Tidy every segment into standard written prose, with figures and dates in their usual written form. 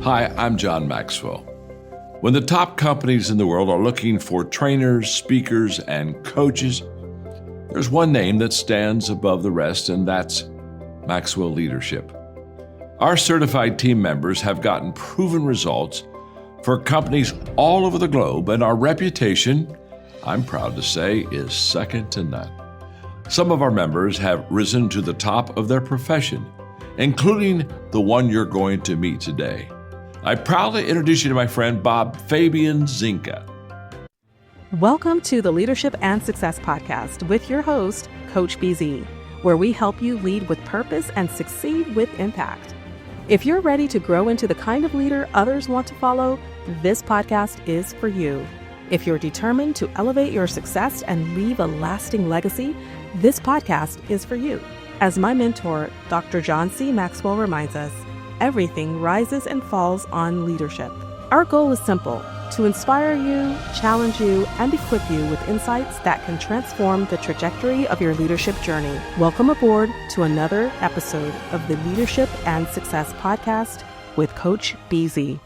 Hi, I'm John Maxwell. When the top companies in the world are looking for trainers, speakers, and coaches, there's one name that stands above the rest, and that's Maxwell Leadership. Our certified team members have gotten proven results for companies all over the globe, and our reputation, I'm proud to say, is second to none. Some of our members have risen to the top of their profession, including the one you're going to meet today. I proudly introduce you to my friend Bob Fabian Zinka. Welcome to the Leadership and Success Podcast with your host, Coach BZ, where we help you lead with purpose and succeed with impact. If you're ready to grow into the kind of leader others want to follow, this podcast is for you. If you're determined to elevate your success and leave a lasting legacy, this podcast is for you. As my mentor, Dr. John C. Maxwell reminds us, everything rises and falls on leadership. Our goal is simple: to inspire you, challenge you, and equip you with insights that can transform the trajectory of your leadership journey. Welcome aboard to another episode of the Leadership and Success Podcast with Coach BZ.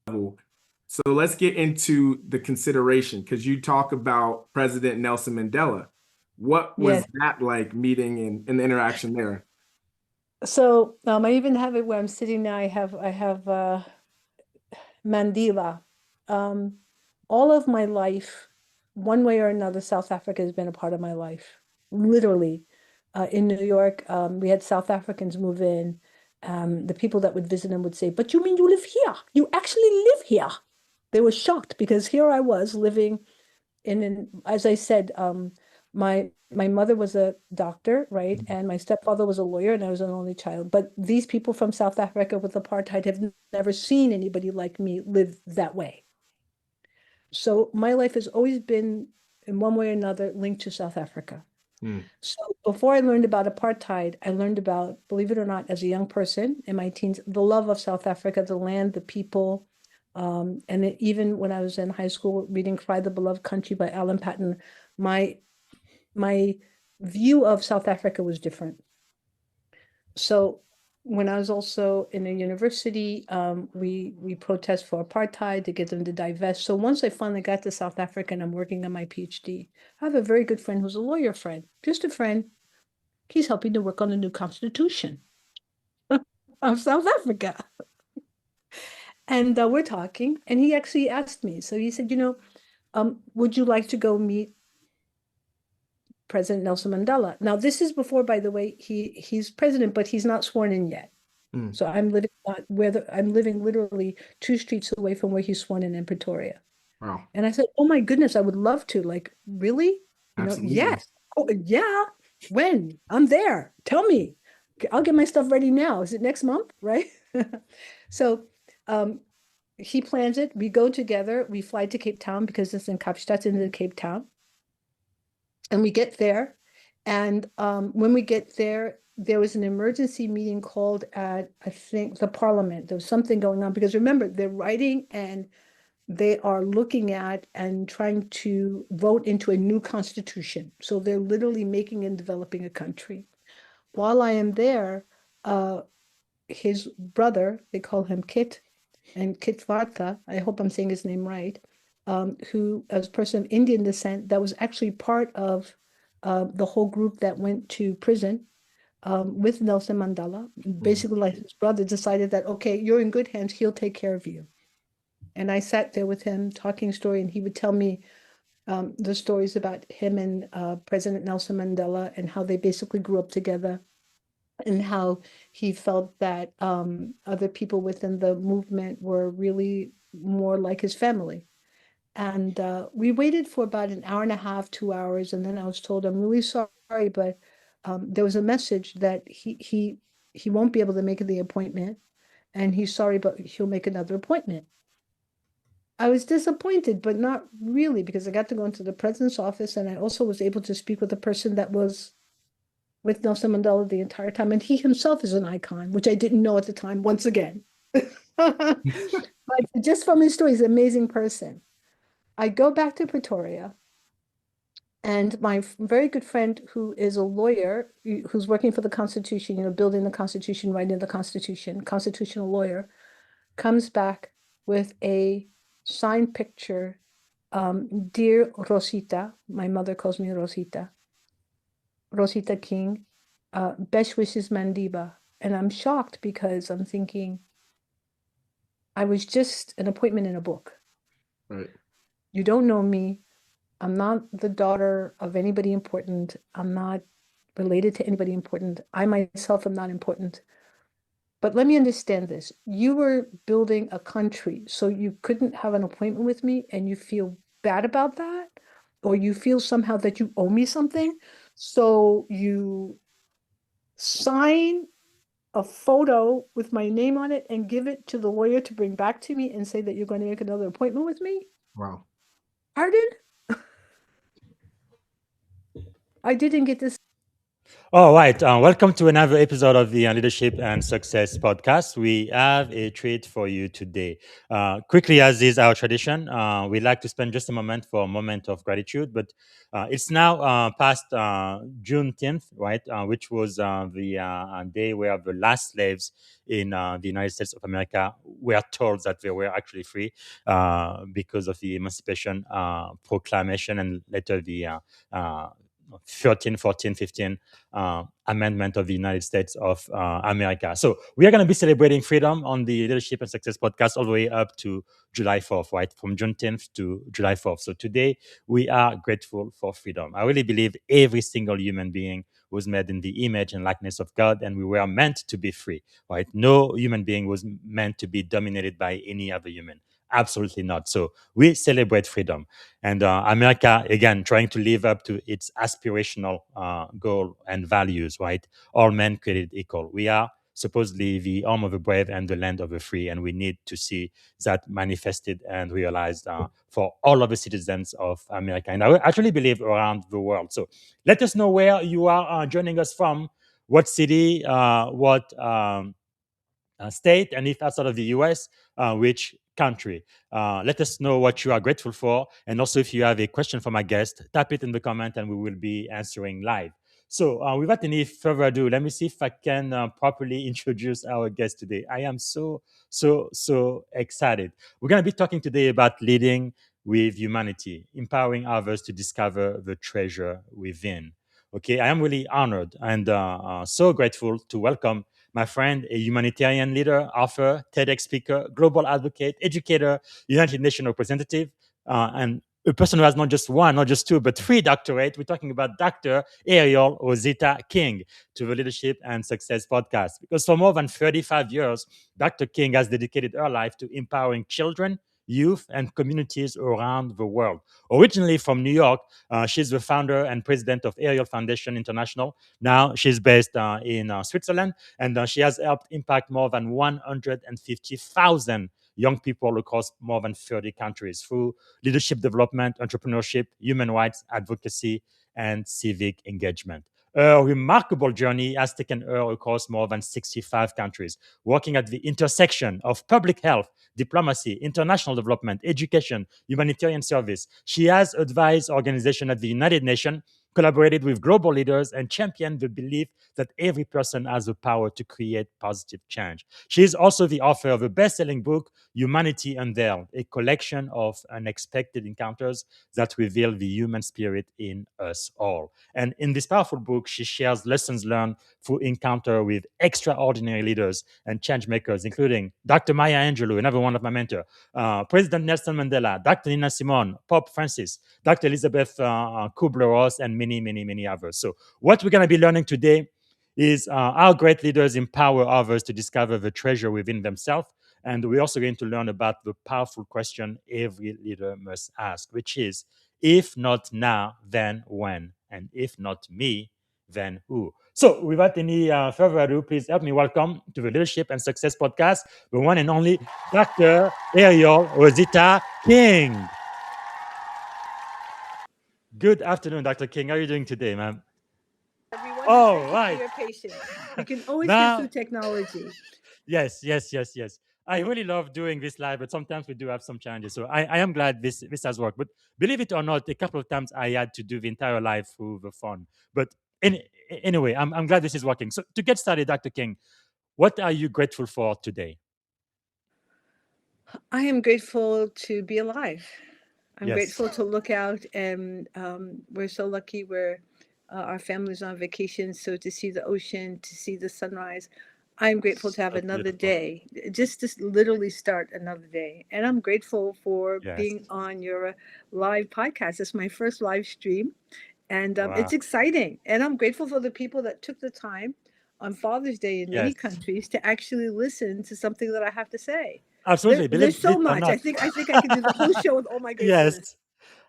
So let's get into the consideration, because you talk about President Nelson Mandela. What was that like, meeting and the interaction there? So I even have it where I'm sitting now. I have Mandela. All of my life, one way or another, South Africa has been a part of my life. Literally, in New York, we had South Africans move in. The people that would visit them would say, "But you mean you live here? You actually live here?" They were shocked because here I was living as I said, my mother was a doctor, right? And my stepfather was a lawyer, and I was an only child. But these people from South Africa with apartheid have never seen anybody like me live that way. So my life has always been, in one way or another, linked to South Africa. So before I learned about apartheid, I learned about, believe it or not, as a young person in my teens, the love of South Africa, the land, the people. Even when I was in high school reading Cry the Beloved Country by Alan Paton, my view of South Africa was different. So when I was also in a university, we protest for apartheid to get them to divest. So once I finally got to South Africa and I'm working on my PhD, I have a very good friend who's a lawyer friend, just a friend. He's helping to work on the new constitution of South Africa. And we're talking, and he actually asked me. So he said, would you like to go meet President Nelson Mandela? Now, this is before, by the way, he's president, but he's not sworn in yet. So I'm living literally 2 streets away from where he's sworn in Pretoria. Wow. And I said, "Oh my goodness, I would love to." Like, really? Yes. Oh, yeah. When? I'm there. Tell me. I'll get my stuff ready now. Is it next month? Right? So he plans it. We go together. We fly to Cape Town because it's in Kaapstad, into Cape Town. And we get there, and when we get there, there was an emergency meeting called at, I think, the Parliament. There was something going on because, remember, they're writing and they are looking at and trying to vote into a new constitution. So they're literally making and developing a country. While I am there, his brother, they call him Kit, and Kit Varta, I hope I'm saying his name right, who, as a person of Indian descent, that was actually part of the whole group that went to prison with Nelson Mandela. Basically, like, his brother decided that, okay, you're in good hands, he'll take care of you. And I sat there with him talking story, and he would tell me the stories about him and President Nelson Mandela and how they basically grew up together, and how he felt that other people within the movement were really more like his family. And we waited for about an hour and a half, 2 hours, and then I was told, "I'm really sorry, but there was a message that he won't be able to make the appointment, and he's sorry, but he'll make another appointment." I was disappointed, but not really, because I got to go into the president's office, and I also was able to speak with a person that was with Nelson Mandela the entire time, and he himself is an icon, which I didn't know at the time, once again. But just from his story, he's an amazing person. I go back to Pretoria, And my very good friend who is a lawyer, who's working for the Constitution, building the Constitution, writing the Constitution, constitutional lawyer, comes back with a signed picture. Dear Rosita, my mother calls me Rosita King, best wishes, Mandiba. And I'm shocked because I'm thinking, I was just an appointment in a book. Right. You don't know me. I'm not the daughter of anybody important. I'm not related to anybody important. I myself am not important. But let me understand this. You were building a country, so you couldn't have an appointment with me and you feel bad about that? Or you feel somehow that you owe me something? So you sign a photo with my name on it and give it to the lawyer to bring back to me and say that you're going to make another appointment with me? Wow. Pardon? I didn't get this. All right. Welcome to another episode of the Leadership and Success podcast. We have a treat for you today. Quickly, as is our tradition, we'd like to spend just a moment for a moment of gratitude. But it's now past June 10th, right? Which was the day where the last slaves in the United States of America were told that they were actually free because of the Emancipation Proclamation and later the 13, 14, 15 amendment of the United States of America. So we are going to be celebrating freedom on the Leadership and Success podcast all the way up to July 4th, right? From June 10th to July 4th. So today we are grateful for freedom. I really believe every single human being was made in the image and likeness of God, and we were meant to be free, right? No human being was meant to be dominated by any other human. Absolutely not. So we celebrate freedom. And America, again, trying to live up to its aspirational goal and values, right? All men created equal. We are supposedly the home of the brave and the land of the free, and we need to see that manifested and realized for all of the citizens of America. And I actually believe around the world. So let us know where you are joining us from, what city, what state, and if outside of the US, which country. Let us know what you are grateful for. And also, if you have a question for my guest, type it in the comment and we will be answering live. So, without any further ado, let me see if I can properly introduce our guest today. I am so excited. We're going to be talking today about leading with humanity, empowering others to discover the treasure within. Okay, I am really honored and so grateful to welcome my friend, a humanitarian leader, author, TEDx speaker, global advocate, educator, United Nations representative, and a person who has not just one, not just two, but three doctorates. We're talking about Dr. Ariel Rosita King to the Leadership and Success podcast. Because for more than 35 years, Dr. King has dedicated her life to empowering children, youth, and communities around the world. Originally from New York, she's the founder and president of Ariel Foundation International. Now she's based in Switzerland, and she has helped impact more than 150,000 young people across more than 30 countries through leadership development, entrepreneurship, human rights advocacy, and civic engagement. Her remarkable journey has taken her across more than 65 countries, working at the intersection of public health, diplomacy, international development, education, humanitarian service. She has advised organizations at the United Nations, collaborated with global leaders, and championed the belief that every person has the power to create positive change. She is also the author of a best-selling book, Humanity Unveiled, a collection of unexpected encounters that reveal the human spirit in us all. And in this powerful book, she shares lessons learned through encounter with extraordinary leaders and change makers, including Dr. Maya Angelou, another one of my mentors, President Nelson Mandela, Dr. Nina Simone, Pope Francis, Dr. Elizabeth Kubler-Ross, and many others. So what we're going to be learning today is how great leaders empower others to discover the treasure within themselves. And we're also going to learn about the powerful question every leader must ask, which is, if not now, then when? And if not me, then who? So without any further ado, please help me welcome to the Leadership and Success podcast, the one and only Dr. Ariel Rosita King. Good afternoon, Dr. King. How are you doing today, ma'am? Everyone, oh, right. For your patience. You can always now, get through technology. Yes. I really love doing this live, but sometimes we do have some challenges. So I am glad this has worked. But believe it or not, a couple of times I had to do the entire live through the phone. But anyway, I'm glad this is working. So to get started, Dr. King, what are you grateful for today? I am grateful to be alive. I'm Yes. grateful to look out, and we're so lucky. Our family's on vacation, so to see the ocean, to see the sunrise. I'm grateful to have So another beautiful. day, just to literally start another day. And I'm grateful for Yes. being on your live podcast. It's my first live stream, and Wow. it's exciting. And I'm grateful for the people that took the time on Father's Day in many Yes. countries to actually listen to something that I have to say. Absolutely. There's Believe so it or much. not. I think I could do the whole show with all my Yes. gratefulness.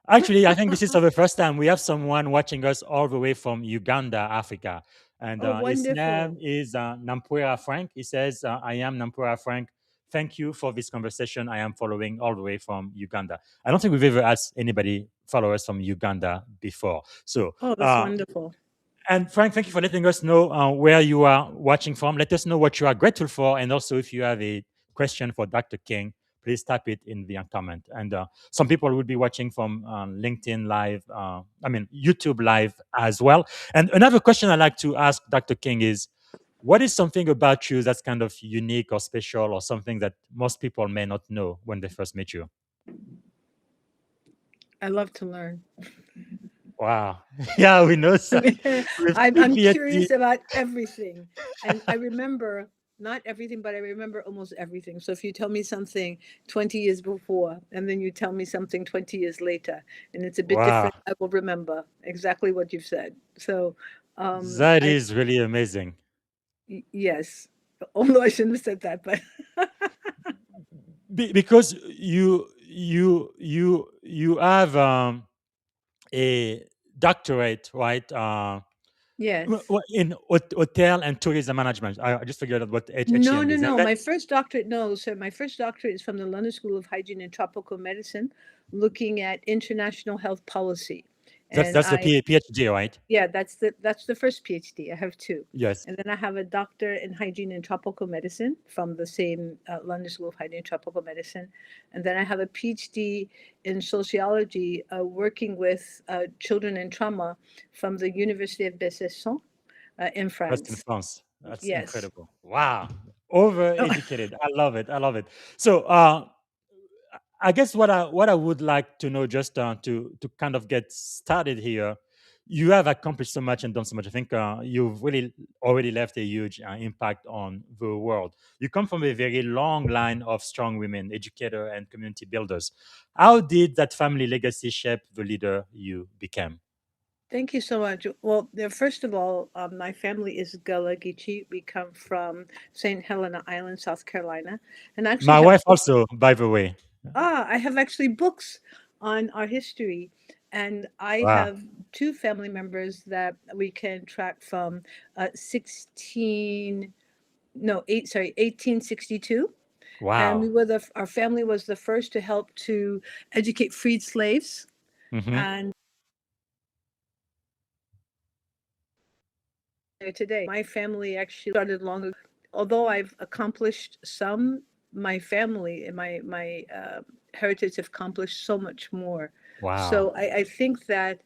Actually, I think this is for the first time we have someone watching us all the way from Uganda, Africa. And Oh, his name wonderful. is Nampura Frank. He says, I am Nampura Frank. Thank you for this conversation. I am following all the way from Uganda. I don't think we've ever asked anybody follow us from Uganda before. So, Oh, that's wonderful. and Frank, thank you for letting us know where you are watching from. Let us know what you are grateful for. And also, if you have a question for Dr. King, please type it in the comment. And some people will be watching from LinkedIn Live, YouTube Live as well. And another question I like to ask Dr. King is, what is something about you that's kind of unique or special or something that most people may not know when they first meet you? I love to learn. Wow. Yeah, we know so. With two I'm PhD. curious about everything. And I remember not everything, but I remember almost everything. So if you tell me something 20 years before, and then you tell me something 20 years later, and it's a bit Wow. different, I will remember exactly what you've said. So, That is really amazing. yes, although I shouldn't have said that, but Because you have a doctorate, right? yes. In hotel and tourism management. I just figured out what No, HTM no, is. And no. that, My first doctorate, no, sir. My first doctorate is from the London School of Hygiene and Tropical Medicine, looking at international health policy. And that's the PhD, right? yeah, that's the first PhD. I have two, Yes. and then I have a doctor in hygiene and tropical medicine from the same London School of Hygiene and Tropical Medicine, and then I have a PhD in sociology, working with children in trauma from the University of Besançon, in That's in France. France. That's Yes. incredible. Wow. Oh, Overeducated. I love it. I love it. So I guess what I would like to know, just to kind of get started here, you have accomplished so much and done so much. I think you've really already left a huge impact on the world. You come from a very long line of strong women, educator and community builders. How did that family legacy shape the leader you became? thank you so much. Well, first of all, my family is Gullah Geechee. We come from St. Helena Island, South Carolina, and actually My have wife also, by the way. I have actually books on our history, and I Wow. have two family members that we can track from 16, no, 1862. And Wow. our family was the first to help to educate freed slaves. Hmm. And today, my family actually started long ago. Although I've accomplished some, my family and my heritage have accomplished so much more. Wow. So I think that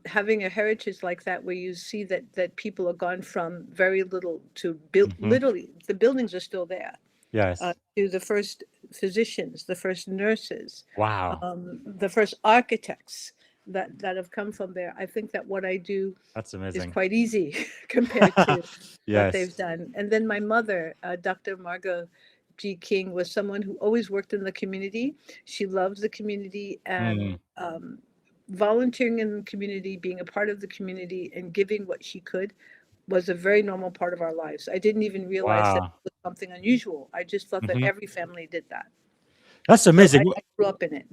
having a heritage like that, where you see that people have gone from very little to build, Hmm. literally the buildings are still there, Yes. to the first physicians, the first nurses, Wow. the first architects that have come from there. I think that what I do That's is amazing. quite easy compared to what they've Yes. done. And then my mother, Dr. Margot G. King, was someone who always worked in the community. She loved the community, Mm. and volunteering in the community, being a part of the community, and giving what she could was a very normal part of our lives. I didn't even realize that Wow. it was something unusual. I just thought that Hmm. every family did that. That's So amazing. I grew up in it.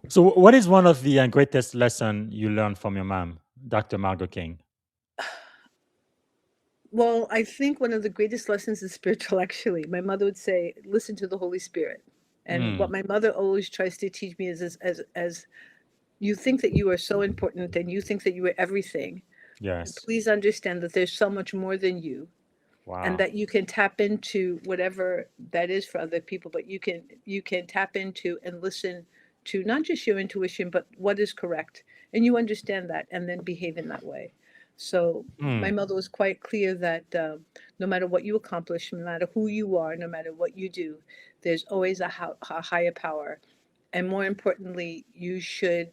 So, what is one of the greatest lesson you learned from your mom, Dr. Margot King? Well, I think one of the greatest lessons is spiritual, actually. My mother would say, listen to the Holy Spirit. And Mm. what my mother always tries to teach me is, as you think that you are so important and you think that you are everything, Yes. please understand that there's so much more than you. and Wow. that you can tap into whatever that is for other people, but you can tap into and listen to not just your intuition but what is correct, and you understand that and then behave in that way. So Hmm. my mother was quite clear that no matter what you accomplish, no matter who you are, no matter what you do, there's always a higher power, and more importantly you should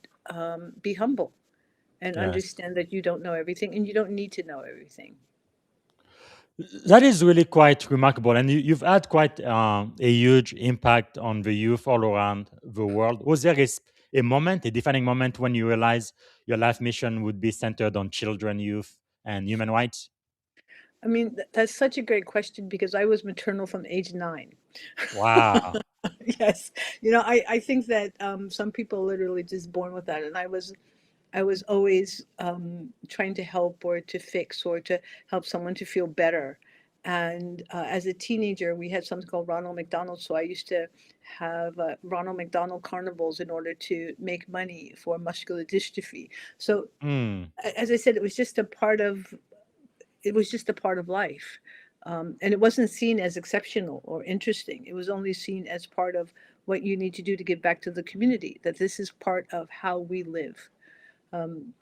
be humble and Yes. understand that you don't know everything and you don't need to know everything. That is really quite remarkable, and you've had quite a huge impact on the youth all around the world. Was there a moment, a defining moment, when you realized your life mission would be centered on children, youth, and human rights? I mean, that's such a great question because I was maternal from age 9. Wow. Yes. I think that some people are literally just born with that. And I was always trying to help or to fix or to help someone to feel better. And as a teenager, we had something called Ronald McDonald. So I used to have Ronald McDonald carnivals in order to make money for muscular dystrophy. So Hmm. as I said, it was just a part of life. And it wasn't seen as exceptional or interesting. It was only seen as part of what you need to do to give back to the community, that this is part of how we live. Um,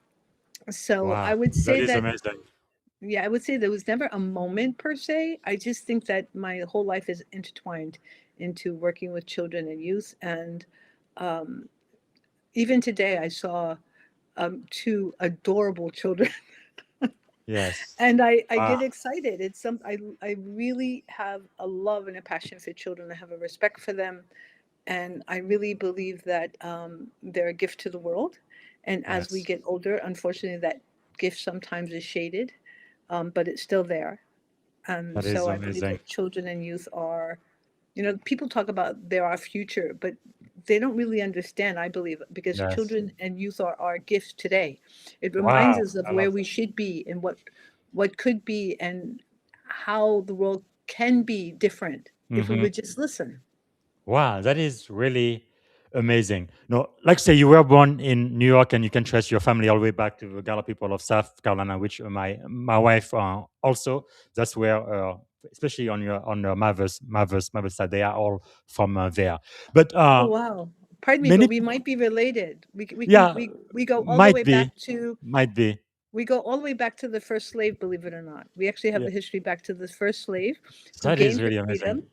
so I Wow. would That say is that, amazing. yeah, I would say there was never a moment per se. I just think that my whole life is intertwined into working with children and youth. And um, even today, I saw two adorable children. Yes. And I Wow. get excited. I really have a love and a passion for children. I have a respect for them, and I really believe that they're a gift to the world. And as we Yes. get older, unfortunately, that gift sometimes is shaded, but it's still there. That is So I believe amazing. that children and youth are, people talk about they're our future, but they don't really understand, I believe, because Yes. children and youth are our gifts today. It reminds Wow. us of I where love we that. should be and what could be and how the world can be different if we Mhm. would just listen. Wow, that is really amazing. No, like say you were born in New York, and you can trace your family all the way back to the Gala people of South Carolina, which my wife also. That's where, especially on your mother's side, they are all from there. But Oh wow. Pardon me, but many, we might be related. yeah, We go all the might way be, back to might be. the first slave, believe it or not. We actually have Yeah, a history back to the first slave who that is gained her really amazing. freedom.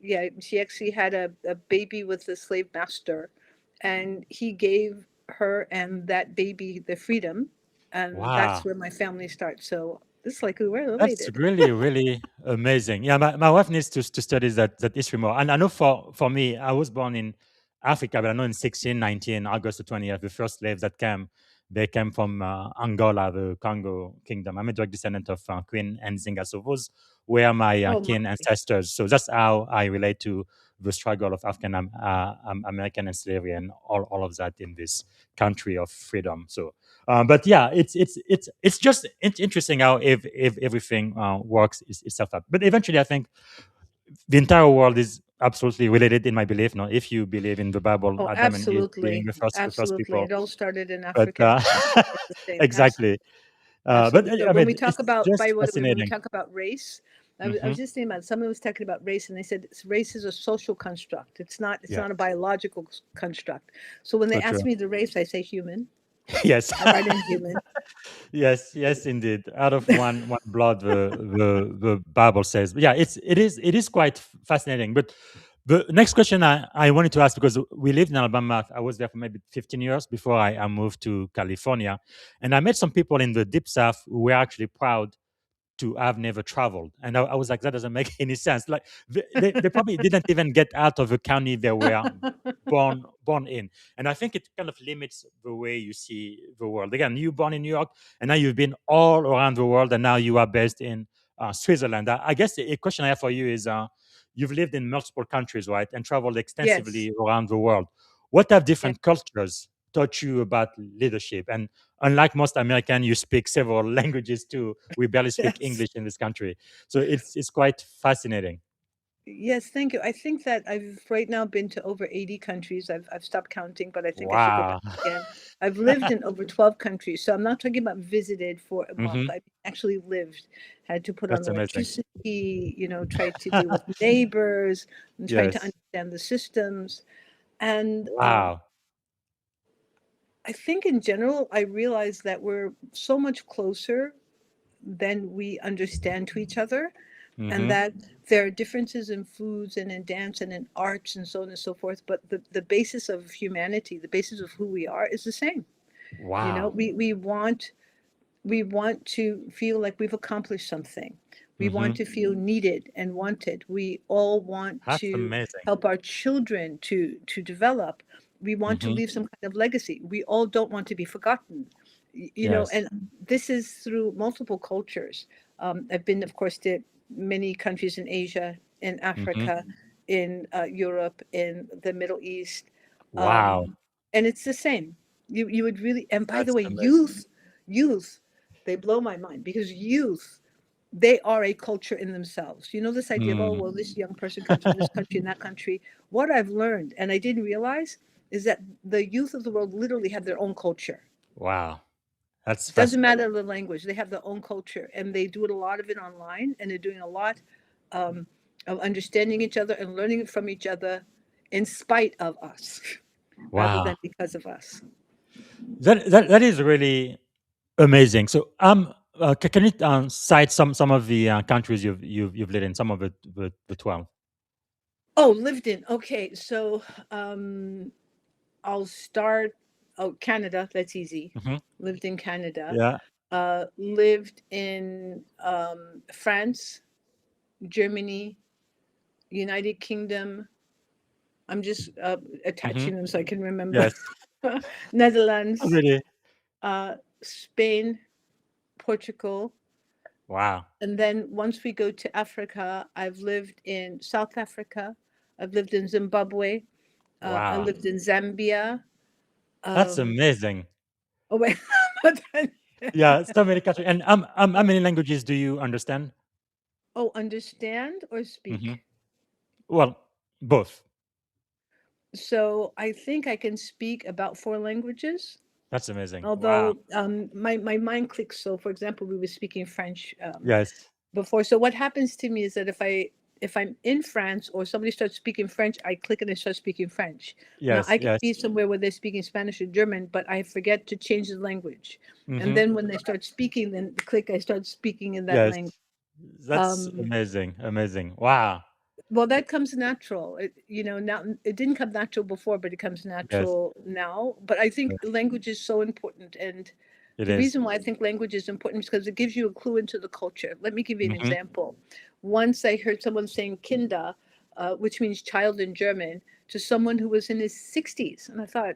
Yeah, she actually had a baby with the slave master, and he gave her and that baby the freedom, and that's Wow. where my family starts. So it's like we were That's related. really, really amazing. Yeah, my wife needs to study that history more. And I know for me, I was born in Africa, but I know in 1619, August the 20th, the first slaves that came, they came from Angola, the Congo kingdom. I'm a direct descendant of Queen Nzinga. So those were my Oh my. kin ancestors. So that's how I relate to the struggle of African American and slavery and all of that in this country of freedom. So but yeah, it's just interesting how if everything works itself out. But eventually, I think the entire world is absolutely related in my belief. No, if you believe in the Bible, Oh, Adam and Eve being absolutely, the first absolutely. people. It all started in But Africa, and it's the same. exactly. But Absolutely. So I when mean, we talk it's about, just by what when we fascinating. talk about race, I Hmm. was just thinking about, someone was talking about race, and they said race is a social construct. It's not a Yes, biological construct. So when they so ask true. me the race, I say human. Yes. I write in human. Yes, yes, indeed. Out of one blood, the Bible says. But yeah, it is quite fascinating. But the next question I wanted to ask, because we lived in Alabama, I was there for maybe 15 years before I moved to California, and I met some people in the deep South who were actually proud to have never traveled. And I was like, that doesn't make any sense. Like they probably didn't even get out of the county they were born in. And I think it kind of limits the way you see the world. Again, you born in New York, and now you've been all around the world, and now you are based in Switzerland. I guess a question I have for you is, you've lived in multiple countries, right, and traveled Yes, extensively around the world. What have yes, different cultures taught you about leadership? And unlike most American, you speak several languages too. We barely speak yes. English in this country, so it's quite fascinating. Yes, thank you. I think that I've right now been to over 80 countries. I've stopped counting, but I think I should go back Wow. again. I've lived in over 12 countries. So I'm not talking about visited for a month. Hmm. I actually lived, had to put on That's amazing. electricity, tried to deal with neighbors and trying to Yes. understand the systems. And Wow. I think in general, I realized that we're so much closer than we understand to each other, and Hmm. that there are differences in foods and in dance and in arts and so on and so forth, but the basis of humanity, the basis of who we are, is the same. Wow. We want to feel like we've accomplished something. We want Hmm. to feel needed and wanted. We all want That's to amazing. help our children to develop. We want to Hmm. leave some kind of legacy. We all don't want to be forgotten. Yes. And this is through multiple cultures. I've been, of course, to many countries in Asia, in Hmm. Africa, in Europe, in the Middle East, Wow. um, and it's the same. You would really, and by the That's way, amazing. youth, they blow my mind because youth, they are a culture in themselves. This idea of, oh, Mm. well, this young person comes from this country and that country. What I've learned, and I didn't realize, is that the youth of the world literally have their own culture. Wow. That's Doesn't fascinating. matter the language, they have their own culture, and they do it a lot of it online, and they're doing a lot um, of understanding each other and learning it from each other in spite of us rather Wow. than because of us. That is really amazing. So, can you cite some of the countries you've lived in? Some of the 12. Oh, lived in. Okay, so um, I'll start. Oh, Canada. That's easy. Hmm. Lived in Canada. Yeah. Lived in France, Germany, United Kingdom. I'm just Hmm. attaching them so I can remember. Yes. Netherlands, Really. Spain, Portugal. Wow. And then once we go to Africa, I've lived in South Africa. I've lived in Zimbabwe. I Wow. lived in Zambia. That's Um, amazing. oh, wait. But then- Yeah. So many countries. And how many languages do you understand? oh, understand or Hmm. speak? Well, both. So I think I can speak about 4 languages. That's amazing. Wow. Although my mind clicks. So, for example, we were speaking French Yes. before. So what happens to me is that if I'm in France or somebody starts speaking French, I click and I start speaking French. Now Yes. I can Yes. be somewhere where they're speaking Spanish or German, but I forget to change the language. And Hmm. then when they start speaking, then click, I start speaking in that Yes. language. That's Um, amazing. Amazing. Wow. well, that comes natural. Now it didn't come natural before, but it comes Yes. natural now. But I think Yes. language is so important, and It the is. reason why I think language is important is because it gives you a clue into the culture. Let me give you an Hmm. example. Once I heard someone saying Kinder, which means child in German, to someone who was in his 60s. And I thought,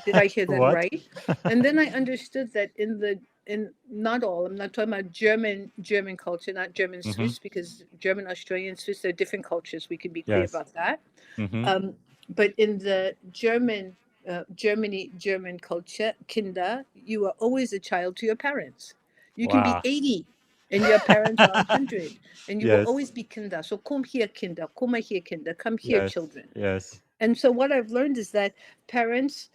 did I hear that What? right? And then I understood that in not all, I'm not talking about German culture, not German Hmm. Swiss, because German, Australian, Swiss, they're different cultures. We can be clear Yes. about that. Hmm. Um, but in the German culture, Kinder, you are always a child to your parents. You can be Wow. 80 and your parents are 100, and you will Yes. always be Kinder. So come here, Kinder, come here, Kinder, come here, Yes. children. Yes. And so what I've learned is that parents,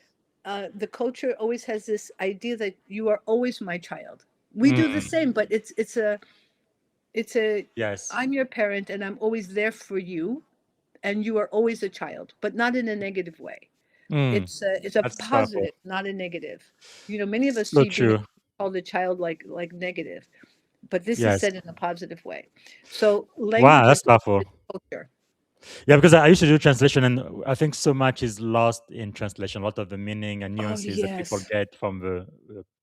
the culture always has this idea that you are always my child. We do the Mm. same, but it's a Yes. I'm your parent and I'm always there for you, and you are always a child, but not in a negative way. Mm. It's a That's powerful. positive, not a negative. Many of us So see being true. called a child like negative, but this is Yes. said in a positive way. So Wow. language That's is powerful. culture. Yeah, because I used to do translation, and I think so much is lost in translation. A lot of the meaning and Oh nuances that people yes, get from the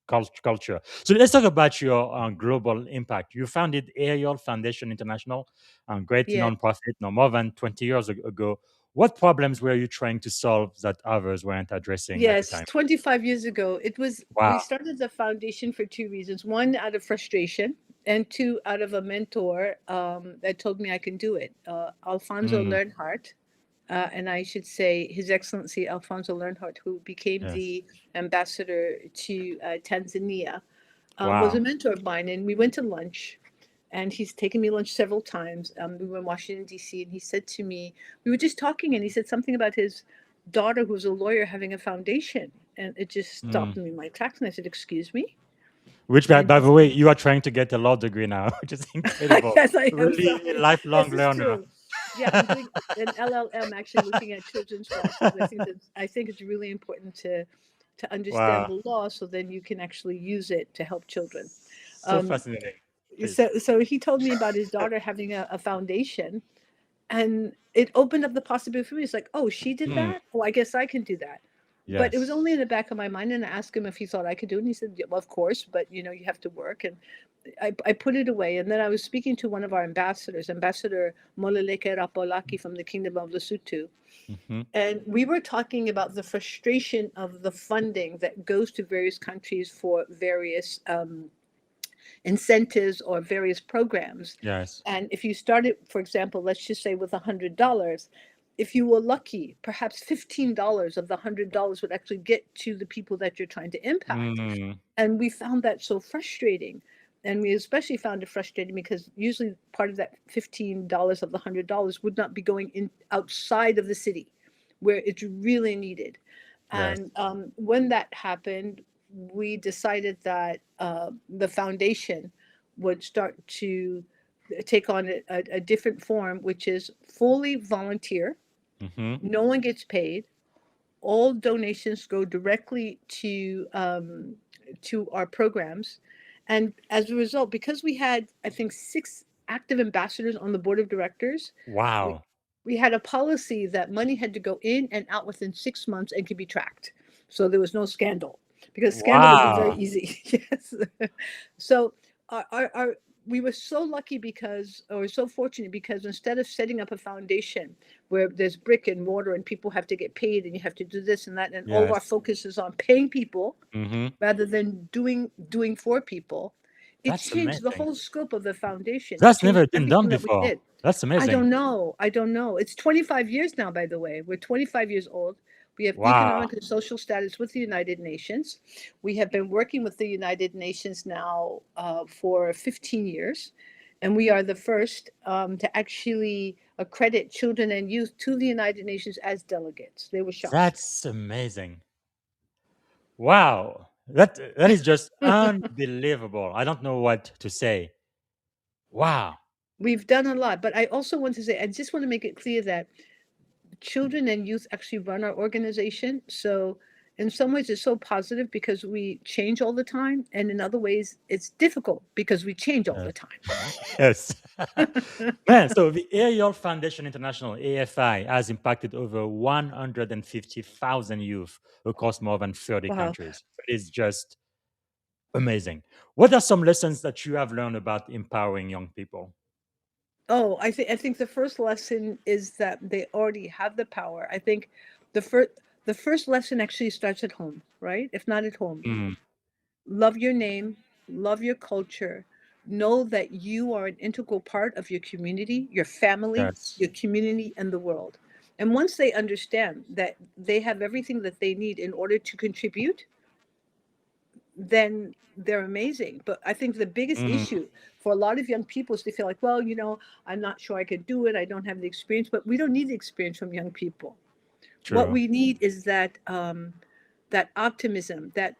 culture. So let's talk about your global impact. You founded Ariel Foundation International, great yes. nonprofit, no more than 20 years ago. What problems were you trying to solve that others weren't addressing at the Yes, time? 25 years ago, we Wow. started the foundation for 2 reasons. One, out of frustration, and two, out of a mentor that told me I can do it. Alfonso Mm. Learnhardt, and I should say His Excellency Alfonso Learnhardt, who became Yes. the ambassador to Tanzania, was a Wow. mentor of mine. And we went to lunch, and he's taken me lunch several times. We were in Washington, D.C., and he said to me, we were just talking, and he said something about his daughter, who's a lawyer, having a foundation. And it just stopped me in my tracks. And I said, excuse me? Which, by And the way, you are trying to get a law degree now, which is incredible. yes, I am. Really Sorry. lifelong This is learner. true. Yeah, I'm doing an LLM, actually looking at children's rights, because I think it's really important to understand Wow. the law, so then you can actually use it to help children. So fascinating. Please. So he told me about his daughter having a foundation, and it opened up the possibility for me. It's like, oh, she did that? Oh, I guess I can do that. But it was Yes. only in the back of my mind, and I asked him if he thought I could do it, and he said, yeah, well, of course, but you have to work. And I put it away. And then I was speaking to one of our ambassadors, Ambassador Moleleke Rapolaki from the Kingdom of Lesotho. Mm-hmm. And we were talking about the frustration of the funding that goes to various countries for various incentives or various programs. Yes. And if you started, for example, let's just say with $100, if you were lucky, perhaps $15 of the $100 would actually get to the people that you're trying to impact. And we found that so frustrating. And we especially found it frustrating because usually part of that $15 of the $100 would not be going in outside of the city where it's really needed. Yes. And when that happened, we decided that the foundation would start to take on a different form, which is fully volunteer. Mm-hmm. No one gets paid. All donations go directly to our programs. And as a result, because we had, I think, 6 active ambassadors on the board of directors, Wow. we had a policy that money had to go in and out within 6 months and could be tracked. So there was no scandal, because scandal would be very Wow. easy. Yes. So we were so lucky or so fortunate, because instead of setting up a foundation where there's brick and mortar and people have to get paid and you have to do this and that, and all of our Yes. focus is on paying people Mm-hmm. rather than doing for people, it That's changed the amazing. whole scope of the foundation. It That's changed never been done everything that we before. did. That's I amazing. don't know. It's 25 years now, by the way. We're 25 years old. We have Wow. economic and social status with the United Nations. We have been working with the United Nations now for 15 years. And we are the first to actually accredit children and youth to the United Nations as delegates. They were shocked. That's amazing. Wow. That is just unbelievable. I don't know what to say. Wow. We've done a lot. But I also want to say, I just want to make it clear that children and youth actually run our organization. So in some ways it's so positive because we change all the time, and in other ways it's difficult because we change all the time. Yes. Man, so the Ariel Foundation International, AFI, has impacted over 150,000 youth across more than 30 Wow. countries. It is just amazing. What are some lessons that you have learned about empowering young people? Oh, I think the first lesson is that they already have the power. I think the first lesson actually starts at home, right? If not at home. Mm, Love your name, love your culture. Know that you are an integral part of your community, your family, yes. your community, and the world. And once they understand that they have everything that they need in order to contribute, then they're amazing. But I think the biggest Mm, issue for a lot of young people is they feel like, well, I'm not sure I could do it. I don't have the experience. But we don't need the experience from young people. What true. we need is that optimism, that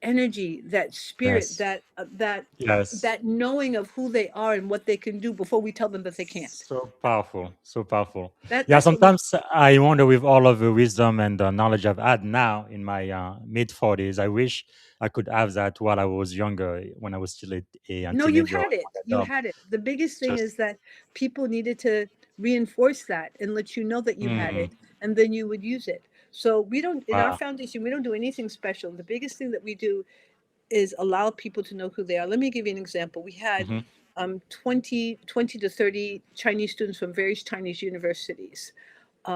energy, that spirit, Yes. that Yes. that knowing of who they are and what they can do before we tell them that they can't. So powerful. So powerful. Yeah, That's what we, sometimes I wonder, with all of the wisdom and the knowledge I've had now in my mid 40s, I wish I could have that while I was younger, when I was still a no, you teenager. had it. You had it. The biggest thing Just, is that people needed to reinforce that and let you know that you had mm, it, and then you would use it. So we don't, in our wow. foundation, we don't do anything special. The biggest thing that we do is allow people to know who they are. Let me give you an example. We had Hmm. 20 to 30 Chinese students from various Chinese universities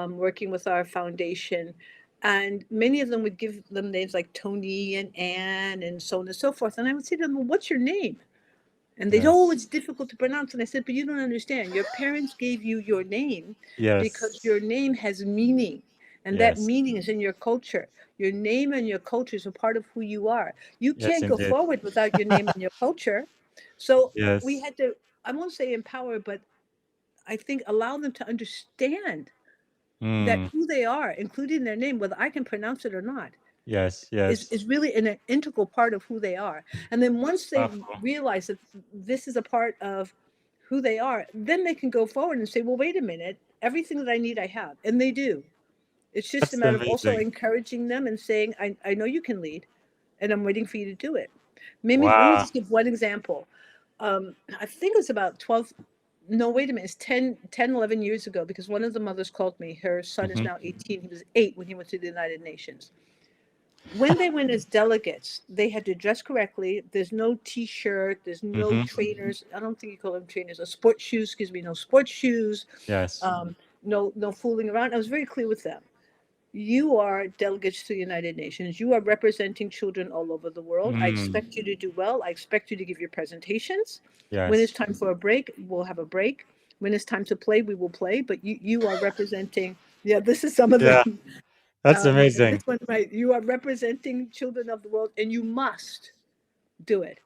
working with our foundation. And many of them would give them names like Tony and Anne and so on and so forth. And I would say to them, well, what's your name? And they, oh, Yes. it's difficult to pronounce. And I said, but you don't understand. Your parents gave you your name because Yes. your name has meaning. And that Yes. meaning is in your culture. Your name and your culture is a part of who you are. You Yes, can't go indeed. forward without your name and your culture. So we Yes. had to, I won't say empower, but I think allow them to understand that Mm. who they are, including their name, whether I can pronounce it or not, Yes. Yes. is really an integral part of who they are. And then once they Powerful. realize that this is a part of who they are, then they can go forward and say, well, wait a minute, everything that I need, I have. And they do. It's just a That's matter of also amazing. encouraging them and saying, I know you can lead, and I'm waiting for you to do it. Maybe let me Wow. just give one example. I think it was about 12, no, wait a minute, it's 11 years ago, because one of the mothers called me. Her son is Hmm. now 18. He was 8 when he went to the United Nations. When they went as delegates, they had to dress correctly. There's no T-shirt. There's no Hmm. trainers. I don't think you call them trainers. Or sports shoes. Excuse me. No sports shoes. Yes. No fooling around. I was very clear with them. You are delegates to the United Nations. You are representing children all over the world. I Mm. expect you to do well. I expect you to give your presentations. When it's Yes. time for a break, we'll have a break. When it's time to play, we will play. But you are representing. Yeah, this is some of Yeah. them. That's And this amazing. one, right? You are representing children of the world, and you must do it.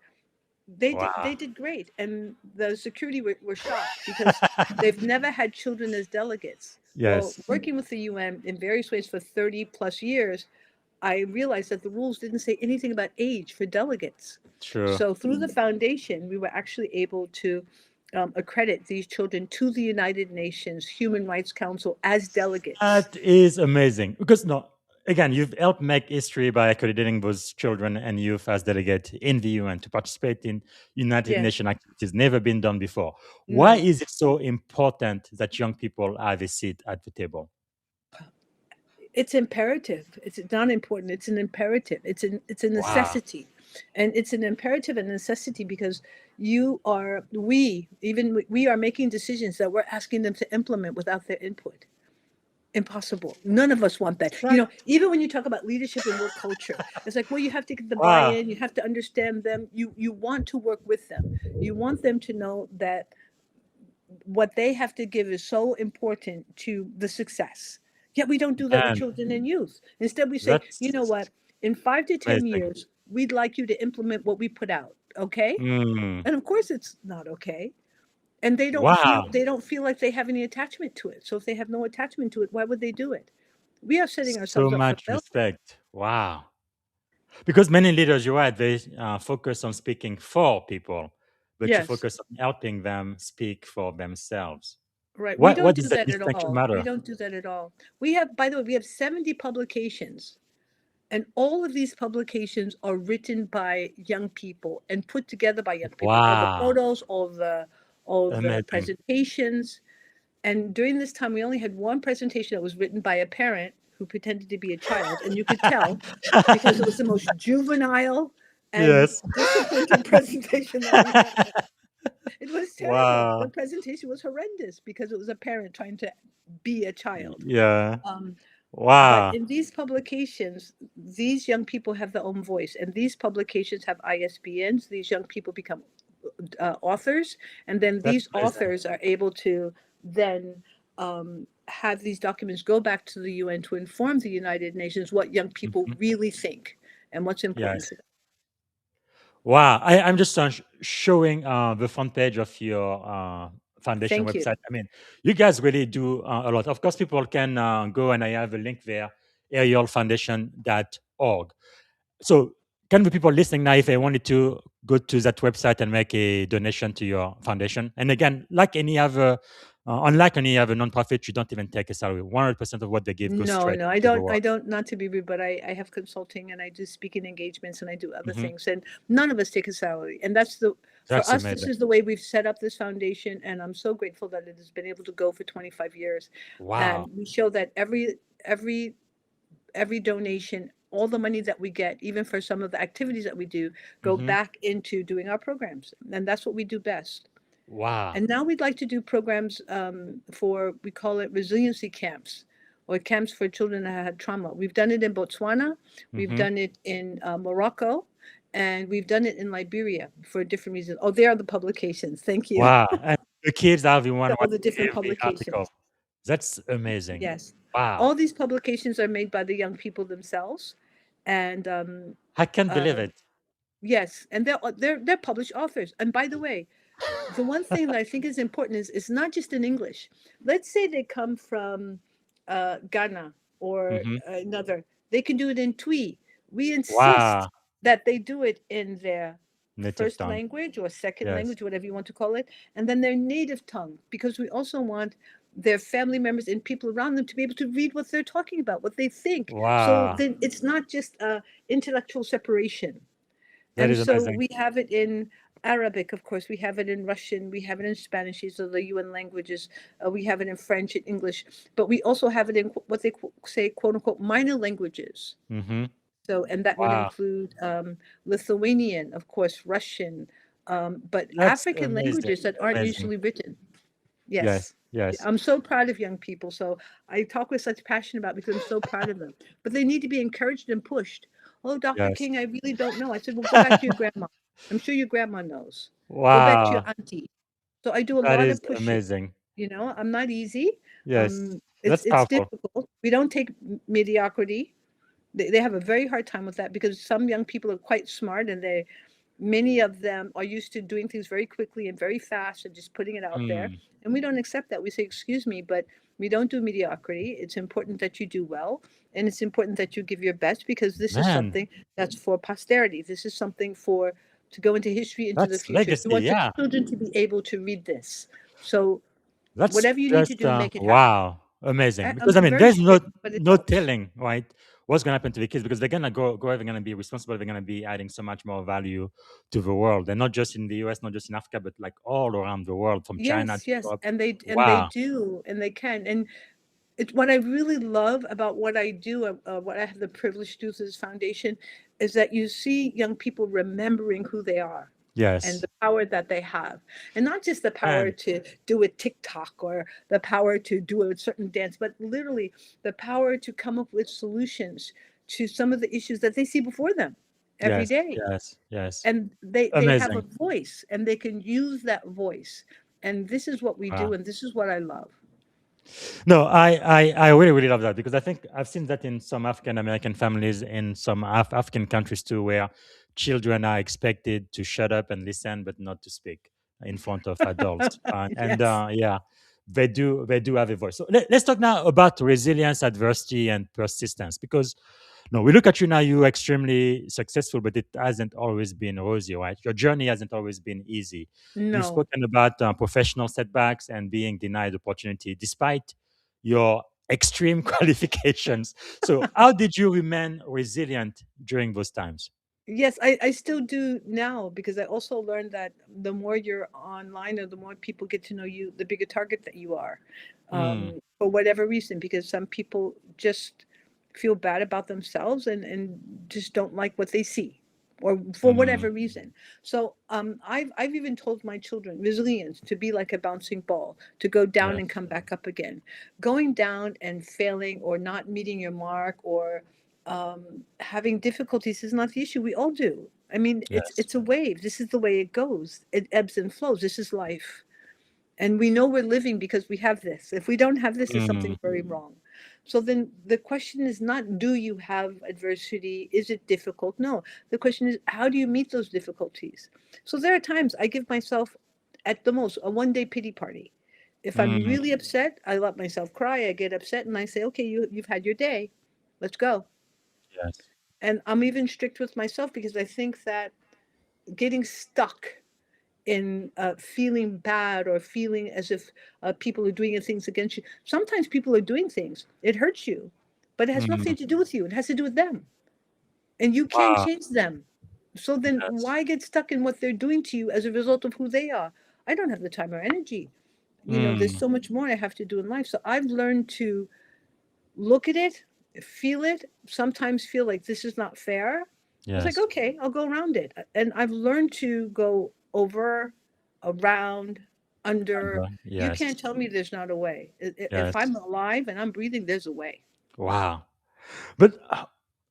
Wow. They did great, and the security were shocked because they've never had children as delegates. Well, Yes. working with the UN in various ways for 30 plus years, I realized that the rules didn't say anything about age for delegates. True. So through the foundation, we were actually able to accredit these children to the United Nations Human Rights Council as delegates. That is amazing. Because no, again, you've helped make history by accrediting those children and youth as delegate in the UN to participate in United Yes. Nations activities. Never been done before. Why No. is it so important that young people have a seat at the table? It's imperative. It's not important. It's an imperative. It's a Wow. necessity. And it's an imperative and necessity because we are making decisions that we're asking them to implement without their input. Impossible. None of us want that. You That, know, even when you talk about leadership and work culture, it's like, well, you have to get the wow. buy-in, you have to understand them. You want to work with them. You want them to know that what they have to give is so important to the success. Yet we don't do that with Man, children and youth. Instead, we say, you know that's what, in 5 to 10 amazing. years, we'd like you to implement what we put out. Okay. Mm. And of course it's not okay. And Wow. they don't feel like they have any attachment to it. So if they have no attachment to it, why would they do it? We are setting So ourselves up for much failure. respect. Wow. Because many leaders, you're right, they focus on speaking for people, but you Yes. focus on helping them speak for themselves. Right. We What don't does do that that at distinction all. We matter? don't do that at all. We have, by the way, we have 70 publications. And all of these publications are written by young people and put together by young people. All the Wow. photos, all the Amazing. presentations. And during this time, we only had one presentation that was written by a parent who pretended to be a child, and you could tell because it was the most juvenile and Yes. disappointing presentation that we had. It was terrible. The Wow. presentation was horrendous because it was a parent trying to be a child. Yeah. Um, but Wow. in these publications, these young people have their own voice, and these publications have ISBNs. These young people become authors, and then That's these amazing. authors are able to then have these documents go back to the UN to inform the United Nations what young people Mhm. really think and what's important Yes. to them. Wow. I'm just showing the front page of your foundation Thank you. website. I mean, you guys really do a lot. Of course, people can go and I have a link there, arielfoundation.org. So, can the people listening now, if they wanted to go to that website and make a donation to your foundation, and again, like any other, unlike any other nonprofit, you don't even take a salary. 100% of what they give goes No, straight no, to the I work. don't, not to be rude, but I have consulting and I do speaking engagements and I do other Hmm. things, and none of us take a salary. And for That's us, this amazing. is the way we've set up this foundation. And I'm so grateful that it has been able to go for 25 years. Wow. And we show that every donation, all the money that we get, even for some of the activities that we do, go Hmm. back into doing our programs. And that's what we do best. Wow. And now we'd like to do programs we call it resiliency camps or camps for children that had trauma. We've done it in Botswana, we've Hmm. done it in Morocco, and we've done it in Liberia for different reasons. Oh, there are the publications. Thank you. Wow. And the kids have the one All what the different gave the article. publications. That's amazing. Yes. Wow. All these publications are made by the young people themselves, and I can't believe uh, it. yes, and they're published authors. And by the way, the one thing that I think is important is it's not just in English. Let's say they come from Ghana or Hmm. another. They can do it in Twi. We insist Wow. that they do it in their Native first tongue. language or second Yes. language, whatever you want to call it, and then their native tongue, because we also want their family members and people around them to be able to read what they're talking about, what they think. So Wow. then it's not just intellectual separation. That And is so amazing. we have it in Arabic, of course, we have it in Russian, we have it in Spanish, these are the UN languages, we have it in French and English, but we also have it in what they say, quote unquote, minor languages. Hmm. So, and that would Wow. include Lithuanian, of course, Russian, but That's African amazing. languages that aren't Amazing. usually written. Yes. Yes. Yeah, Yes. I'm so proud of young people. So I talk with such passion about because I'm so proud of them. But they need to be encouraged and pushed. Oh, Dr. Yes. King, I really don't know. I said, well, go back to your grandma. I'm sure your grandma knows. Go back to your Wow. auntie. So I do a That lot is of pushing. amazing. I'm not easy. Yes. It's That's it's powerful. difficult. We don't take mediocrity. They have a very hard time with that because some young people are quite smart and many of them are used to doing things very quickly and very fast and just putting it out there. Mm. And we don't accept that. We say, excuse me, but we don't do mediocrity. It's important that you do well. And it's important that you give your best because this is Man, something that's for posterity. This is something to go into history into the that's future. You legacy. want your Yeah. children to be able to read this. So That's whatever you need to just do, make it happen. wow, amazing. Because I I'm mean, very there's strict, but it no helps. telling, right, what's gonna happen to the kids because they're gonna go. They're gonna be responsible. They're gonna be adding so much more value to the world, and not just in the US, not just in Africa, but like all around the world, from China Yes, to yes, Europe. and they Wow. do, and they can, and it's what I really love about what I do, what I have the privilege to do through this foundation, is that you see young people remembering who they are and Yes. the power that they have, and not just the power And to do a TikTok or the power to do a certain dance, but literally the power to come up with solutions to some of the issues that they see before them every yes, day, yes, yes. and they have a Amazing. voice and they can use that voice, and this is what we do, Wow. and this is what I love. No, I really, really love that because I think I've seen that in some African American families in some African countries too, where children are expected to shut up and listen, but not to speak in front of adults. And Yes. yeah, they do have a voice. So let's talk now about resilience, adversity, and persistence because no, we look at you now, you're extremely successful, but it hasn't always been rosy, right? Your journey hasn't always been easy. You've No. spoken about professional setbacks and being denied opportunity despite your extreme qualifications. So, how did you remain resilient during those times? Yes, I still do now because I also learned that the more you're online or the more people get to know you, the bigger target that you are, Mm, for whatever reason, because some people just feel bad about themselves and just don't like what they see or for mm, whatever reason. So I've even told my children resilience to be like a bouncing ball, to go down and yes. come back up again. Going down and failing or not meeting your mark or having difficulties is not the issue. We all do. I mean, it's Yes. it's a wave. This is the way it goes. It ebbs and flows. This is life, and we know we're living because we have this. If we don't have this, there's Mm, something very wrong. So then the question is not, do you have adversity? Is it difficult? No. The question is, how do you meet those difficulties? So there are times I give myself, at the most, a 1-day pity party. If I'm mm, really upset, I let myself cry. I get upset and I say, okay, you've had your day. Let's go. yes. And I'm even strict with myself because I think that getting stuck in feeling bad or feeling as if people are doing things against you. Sometimes people are doing things. It hurts you, but it has Mm, nothing to do with you. It has to do with them. And you can't wow. change them. So then Yes. why get stuck in what they're doing to you as a result of who they are? I don't have the time or energy. There's Mm, so much more I have to do in life. So I've learned to look at it, feel it, sometimes feel like this is not fair. It's like, yes. okay, I'll go around it. And I've learned to go over, around, And, under. You yes. can't tell me there's not a way. If Yes. I'm alive and I'm breathing, there's a way. Wow. But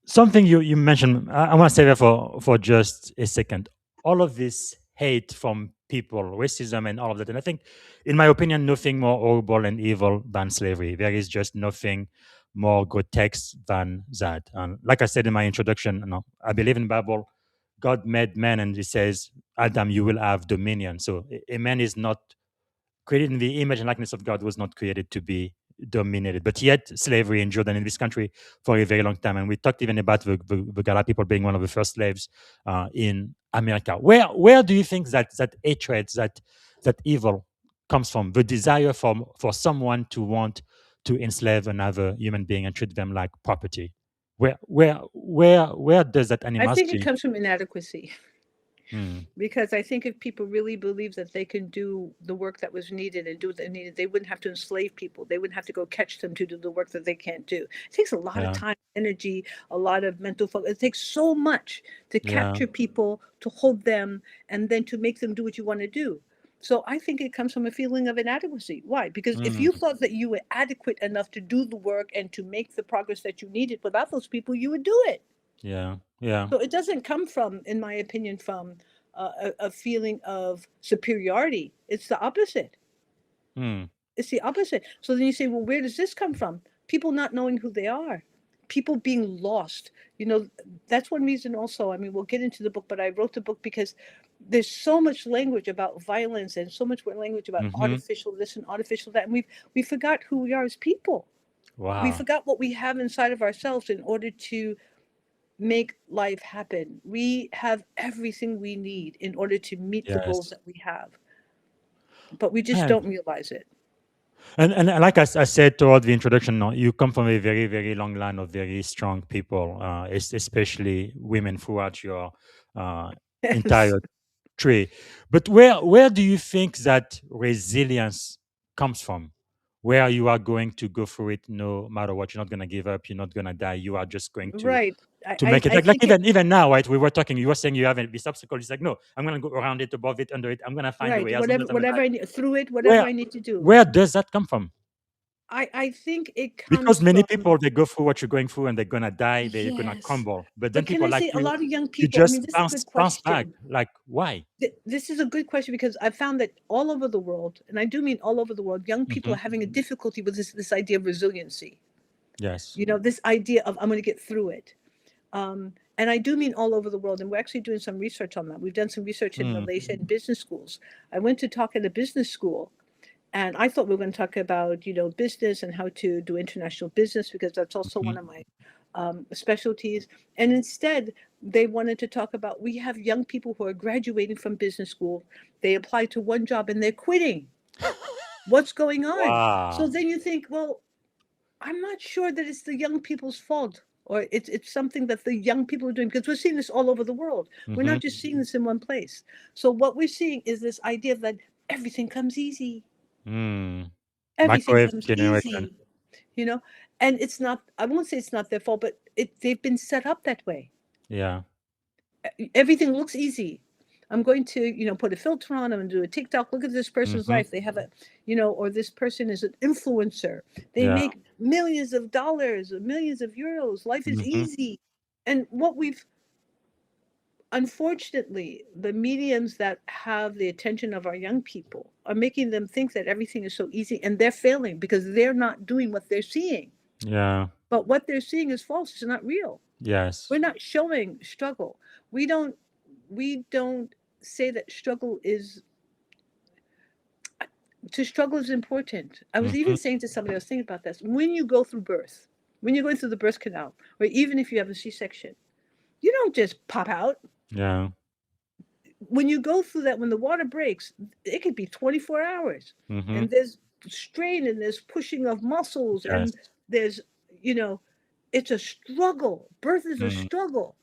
something you mentioned, I want to say that for just a second. All of this hate from people, racism, and all of that, and I think, in my opinion, nothing more horrible and evil than slavery. There is just nothing more grotesque than that. And like I said in my introduction, I believe in the Bible. God made man, and He says, "Adam, you will have dominion." So a man is not created in the image and likeness of God, was not created to be dominated. But yet, slavery endured in this country for a very long time. And we talked even about the Gala people being one of the first slaves in America. Where do you think that hatred, that evil comes from? The desire for someone to want to enslave another human being and treat them like property. Where does that I think it animosity? comes from inadequacy. Hmm, Because I think if people really believe that they can do the work that was needed and do what they needed, they wouldn't have to enslave people. They wouldn't have to go catch them to do the work that they can't do. It takes a lot of yeah, time, energy, a lot of mental focus. It takes so much to yeah, capture people, to hold them, and then to make them do what you want to do. So I think it comes from a feeling of inadequacy. Why? Because if mm, you thought that you were adequate enough to do the work and to make the progress that you needed without those people, you would do it. yeah, yeah. So it doesn't come from, in my opinion, from a feeling of superiority. It's the opposite. Hmm, It's the opposite. So then you say, well, where does this come from? People not knowing who they are, people being lost. You know, that's one reason also. I mean, we'll get into the book, but I wrote the book because there's so much language about violence and so much more language about mm-hmm. artificial this and artificial that. And we forgot who we are as people. We Wow. forgot what we have inside of ourselves in order to make life happen. We have everything we need in order to meet the goals Yes. that we have, but we just Man. don't realize it. And like I said toward the introduction, no, you come from a very, very long line of very strong people, especially women throughout your uh, Yes. entire tree. But where do you think that resilience comes from? Where you are going to go through it no matter what, you're not going to give up, you're not going to die, you are just going Right. to make it. I Like think it, even now, right? We were talking. You were saying you have this obstacle. It's like, no, I'm going to go around it, above it, under it. I'm going to find a right. way as long as I'm Whatever alive. I need through it, whatever Where I need to do. where does that come from? I think it Because comes many from, people, they go through what you're going through and they're gonna die, they're gonna yes. crumble. But then But can people I like say a lot of young you people, I just mean, this is a bounce good bounce back. question. Like why? This is a good question because I found that all over the world, and I do mean all over the world, young people Hmm. are having a difficulty with this idea of resiliency. Yes. You know, this idea of I'm going to get through it. And I do mean all over the world. And we're actually doing some research on that. We've done some research in Mm, Malaysia in business schools. I went to talk at a business school, and I thought we were going to talk about, you know, business and how to do international business because that's also mhm. one of my specialties. And instead, they wanted to talk about we have young people who are graduating from business school. They apply to one job and they're quitting. What's going on? So Wow. then you think, well, I'm not sure that it's the young people's fault or it's something that the young people are doing because we're seeing this all over the world. We're Hmm. not just seeing this in one place. So what we're seeing is this idea that everything comes easy. Mm. Everything Microwave comes generation. easy, you know? And it's not, I won't say it's not their fault, but they've been set up that way. Yeah. Everything looks easy. I'm going to, you know, put a filter on. I'm going to do a TikTok. Look at this person's Hmm. life. They have a, you know, or this person is an influencer. They Yeah. make millions of dollars or millions of euros. Life is Hmm. easy. And what we've, unfortunately, the mediums that have the attention of our young people are making them think that everything is so easy and they're failing because they're not doing what they're seeing. Yeah. But what they're seeing is false. It's not real. Yes. We're not showing struggle. We don't we don't say that struggle is to struggle is important. I was Hmm. even saying to somebody, I was thinking about this. When you go through birth, when you're going through the birth canal, or even if you have a C-section, you don't just pop out. Yeah. When you go through that, when the water breaks, it could be 24 hours. Hmm. And there's strain and there's pushing of muscles Yes. and there's, you know, it's a struggle. Birth is a Mm. struggle.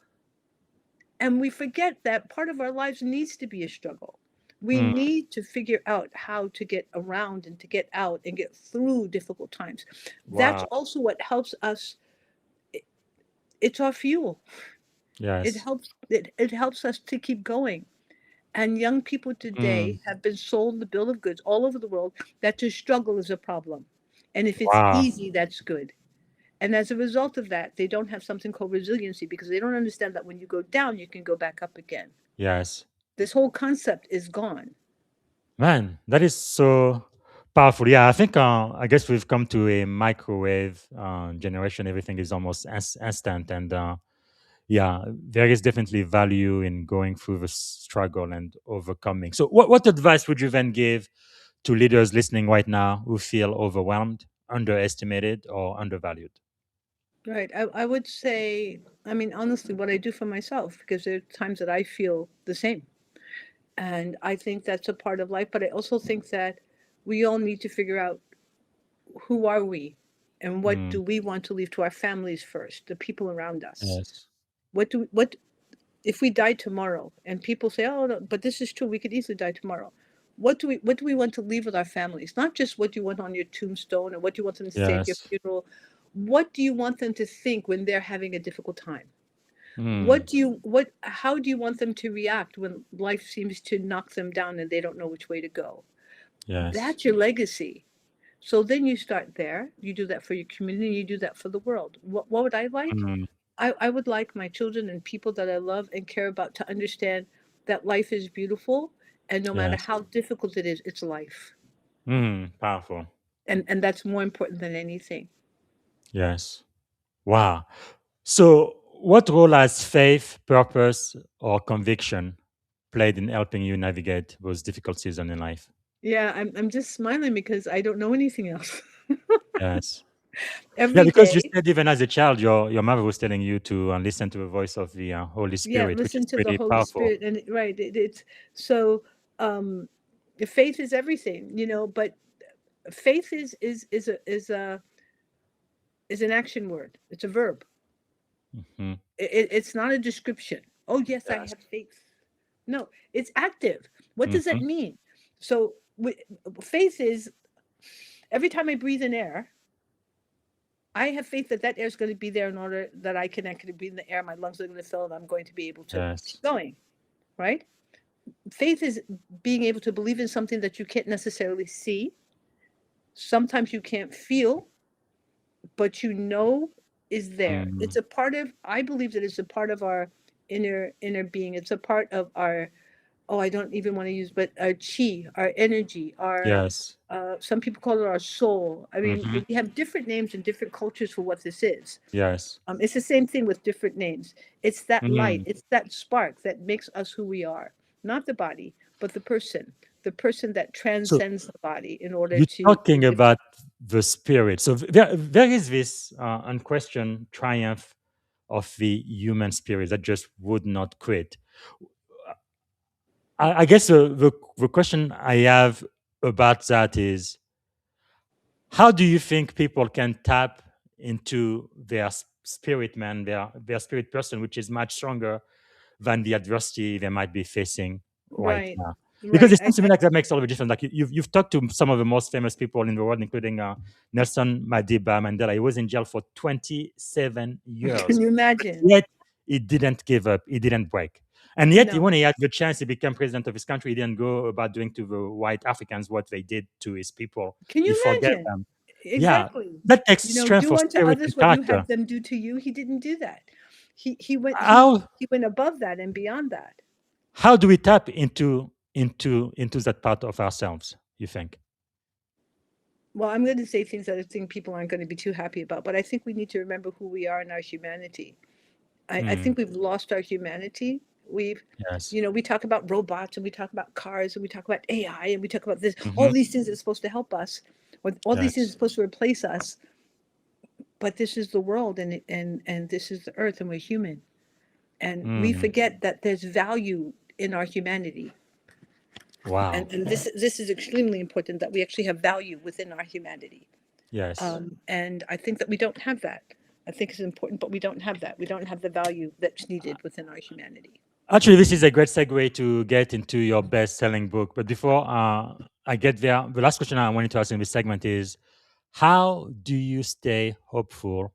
And we forget that part of our lives needs to be a struggle. We Mm. need to figure out how to get around and to get out and get through difficult times. That's Wow. also what helps us. It's our fuel. Yes. It helps us to keep going. And young people Mm. today have been sold the bill of goods all over the world that to struggle is a problem. And if it's Wow. easy, that's good. And as a result of that, they don't have something called resiliency because they don't understand that when you go down, you can go back up again. Yes. This whole concept is gone. Man, that is so Powerful. Yeah, I think I guess we've come to a microwave generation. Everything is almost instant, and yeah, there is definitely value in going through the struggle and overcoming. So, what advice would you then give to leaders listening right now who feel overwhelmed, underestimated, or undervalued? Right. I would say, I mean, honestly, what I do for myself, because there are times that I feel the same. And I think that's a part of life. But I also think that we all need to figure out who are we and what Mm, do we want to leave to our families first, the people around us. yes. What if we die tomorrow and people say, oh, no, but this is true, we could easily die tomorrow. What do we want to leave with our families? Not just what you want on your tombstone or what you want them to say at your Yes. funeral. What do you want them to think when they're having a difficult time? Mm, How do you want them to react when life seems to knock them down and they don't know which way to go? yes. That's your legacy. So then you start there. You do that for your community, you do that for the world. What would I like? Mm, I would like my children and people that I love and care about to understand that life is beautiful, and no matter yes. how difficult it is, it's life. Powerful. And that's more important than anything. Yes. Wow. So, what role has faith, purpose, or conviction played in helping you navigate those difficult seasons in life? Yeah, I'm just smiling because I don't know anything else. Yes. Yeah, Every because you day, said even as a child, your mother was telling you to listen to the voice of the Holy yeah, Spirit, which is listen to the pretty Holy powerful. Spirit, and right, it's so um faith is everything, but faith is an action word. It's a verb. Hmm. It's not a description. Oh, yes, I Yes. have faith. No, it's active. What does that Hmm. mean? So, faith is every time I breathe in air, I have faith that that air is going to be there in order that I can actually breathe in the air. My lungs are going to fill, and I'm going to be able to keep Yes. going. Right? Faith is being able to believe in something that you can't necessarily see. Sometimes you can't feel, but is there. Mm, It's a part of. I believe that it's a part of our inner being. It's a part of our, oh, I don't even want to use, but our chi, our energy, our, yes. some people call it our soul. I mean, Hmm. we have different names in different cultures for what this is. Yes. It's the same thing with different names. It's that light, Mm. it's that spark that makes us who we are, not the body, but the person that So transcends the body in order you're to talking live. about the spirit. So there is this unquestioned triumph of the human spirit that just would not quit. I guess the question I have about that is, how do you think people can tap into their spirit man, their spirit person, which is much stronger than the adversity they might be facing right Right, now? Because right. it seems to me like that makes all of a difference. Like you've talked to some of the most famous people in the world, including Nelson Madiba Mandela. He was in jail for 27 Can years, you but imagine? yet he didn't give up. He didn't break. And yet, No. when he had the chance to become president of his country, he didn't go about doing to the white Africans what they did to his people. Can He you forgave imagine? them. Yeah, Exactly. that takes strength Do of unto spirit and others what you character. had them do to you. He didn't do that. How He went above that and beyond that. how do we tap into that part of ourselves? You think? Well, I'm going to say things that I think people aren't going to be too happy about, but I think we need to remember who we are in our humanity. I Mm, think we've lost our humanity. We've, yes. we talk about robots and we talk about cars and we talk about AI and we talk about this. All Hmm. these things are supposed to help us, or all these things are Yes. supposed to replace us. But this is the world, and this is the earth, and we're human, and we Mm, forget that there's value in our humanity. wow. And this is extremely important that we actually have value within our humanity. Yes. And I think that we don't have that. I think it's important, but we don't have that. We don't have the value that's needed within our humanity. Actually, this is a great segue to get into your best-selling book. But before I get there, the last question I wanted to ask in this segment is: how do you stay hopeful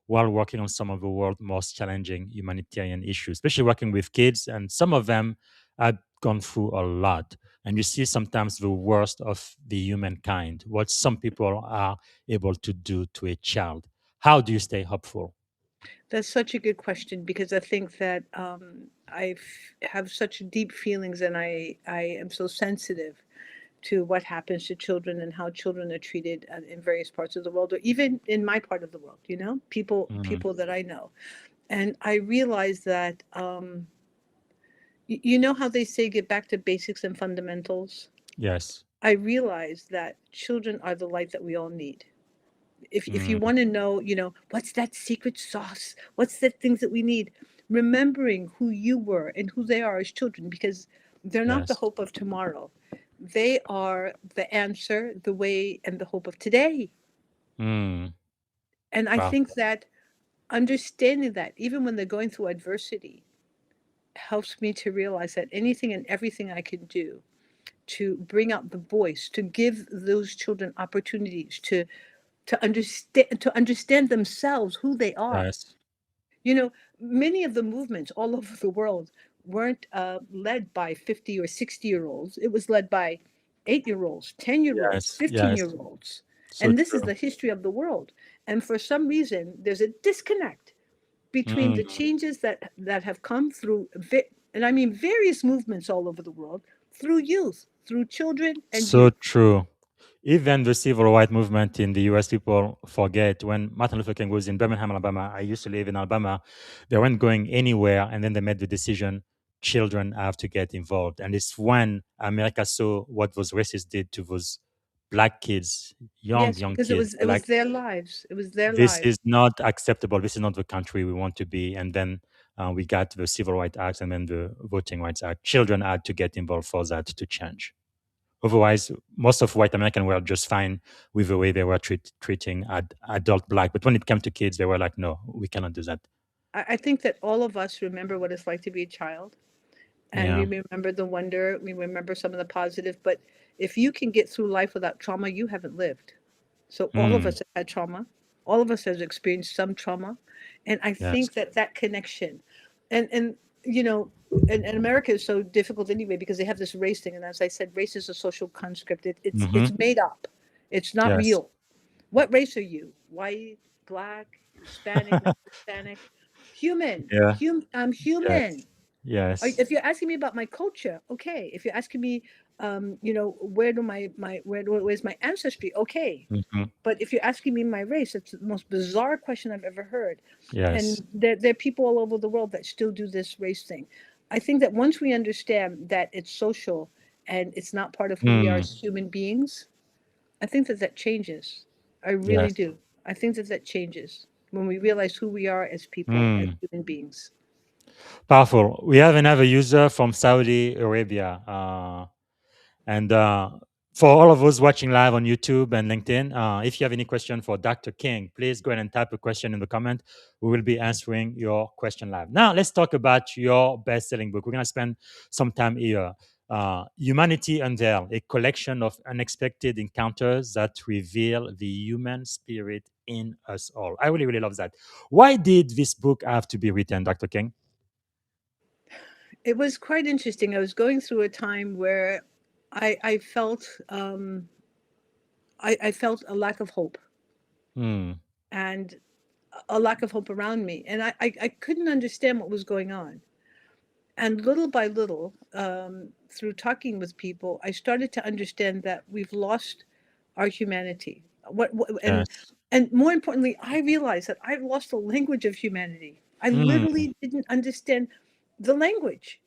while working on some of the world's most challenging humanitarian issues, especially working with kids? And some of them have gone through a lot. And you see sometimes the worst of the humankind, what some people are able to do to a child. How do you stay hopeful? That's such a good question because I think that have such deep feelings and I am so sensitive to what happens to children and how children are treated in various parts of the world, or even in my part of the world, people that I know. And I realized that, you know how they say get back to basics and fundamentals? Yes. I realized that children are the light that we all need. If you Mm. want to know, what's that secret sauce? What's the things that we need? Remembering who you were and who they are as children, because they're not the Yes. hope of tomorrow. They are the answer, the way, and the hope of today. Mm. And I Wow. think that understanding that, even when they're going through adversity, helps me to realize that anything and everything I can do to bring out the voice, to give those children opportunities to understand themselves, who they are. Yes. Many of the movements all over the world weren't led by 50 or 60-year-olds. It was led by 8-year-olds, 10-year-olds, Yes. Yes. 15-year-olds. So And this is true. the history of the world. And for some reason, there's a disconnect between Mm. the changes that have come through, and I mean various movements all over the world, through youth, through children and So youth. true. Even the civil rights movement in the US, people forget when Martin Luther King was in Birmingham, Alabama. I used to live in Alabama. They weren't going anywhere. And then they made the decision children have to get involved. And it's when America saw what those racists did to those black kids, Yes, young because it kids. was They're it was like, their lives. It was their this lives. is not acceptable. This is not the country we want to be. And then we got the Civil Rights Act and then the Voting Rights Act. Children had to get involved for that to change. Otherwise, most of white Americans were just fine with the way they were treating adult black. But when it came to kids, they were like, no, we cannot do that. I think that all of us remember what it's like to be a child, and we Yeah. remember the wonder. We remember some of the positive. But if you can get through life without trauma, you haven't lived. So all of Mm, us have had trauma. All of us has experienced some trauma, and I yes. think that connection, and you know, and America is so difficult anyway because they have this race thing. And as I said, race is a social construct. Hmm. It's made up. It's not Yes. real. What race are you? White, black, Hispanic, not Hispanic? Human. Yeah. I'm Yes. human. Yes. If you're asking me about my culture, okay. If you're asking me, where's my ancestry? Okay. Hmm. But if you're asking me my race, it's the most bizarre question I've ever heard. Yes. And there are people all over the world that still do this race thing. I think that once we understand that it's social and it's not part of who we are Mm, as human beings, I think that changes. I really yes. do. I think that changes when we realize who we are as people, as Mm. human beings. Powerful. We have another user from Saudi Arabia. And for all of those watching live on YouTube and LinkedIn, if you have any question for Dr. King, please go ahead and type a question in the comment. We will be answering your question live. Now, let's talk about your best-selling book. We're going to spend some time here. Humanity Unveiled, a collection of unexpected encounters that reveal the human spirit in us all. I really, really love that. Why did this book have to be written, Dr. King? It was quite interesting. I was going through a time where I felt I felt a lack of hope Hmm. and a lack of hope around me, and I couldn't understand what was going on. And little by little, through talking with people, I started to understand that we've lost our humanity. Yes. And more importantly, I realized that I lost the language of humanity. I Hmm. literally didn't understand the language.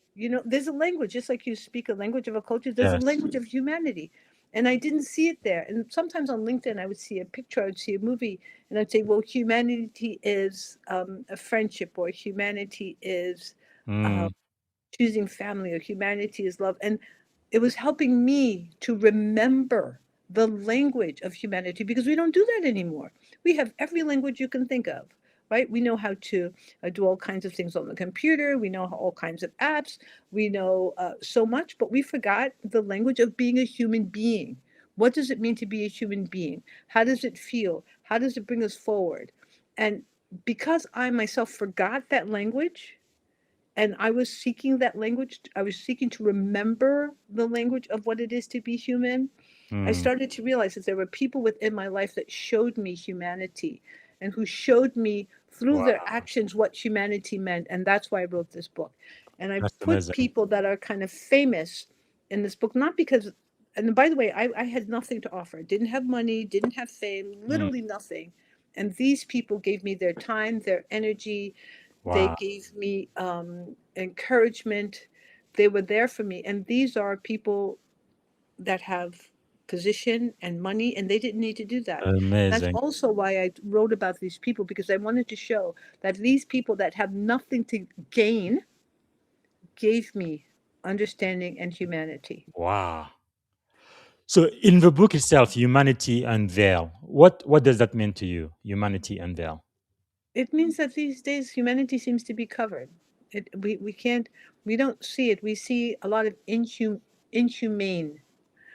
There's a language, just like you speak a language of a culture, there's a Yes. language of humanity. And I didn't see it there. And sometimes on LinkedIn, I would see a picture, I would see a movie, and I'd say, well, humanity is a friendship, or humanity is Hmm. um, choosing family, or humanity is love. And it was helping me to remember the language of humanity, because we don't do that anymore. We have every language you can think of, right? We know how to do all kinds of things on the computer. We know all kinds of apps. We know so much, but we forgot the language of being a human being. What does it mean to be a human being? How does it feel? How does it bring us forward? And because I myself forgot that language, and I was seeking that language, I was seeking to remember the language of what it is to be human. I Hmm. started to realize that there were people within my life that showed me humanity, and who showed me through Wow. their actions what humanity meant. And that's why I wrote this book. And I That's put amazing. people that are kind of famous in this book, not because And by the way, I had nothing to offer. Didn't have money, didn't have fame, Mm. literally nothing. And these people gave me their time, their energy. They Wow. gave me encouragement. They were there for me. And these are people that have position and money, and they didn't need to do that. That's Amazing. also why I wrote about these people, because I wanted to show that these people that have nothing to gain gave me understanding and humanity. Wow. So in the book itself, Humanity Unveiled, what does that mean to you? Humanity Unveiled. It means that these days humanity seems to be covered. We can't, we don't see it. We see a lot of inhumane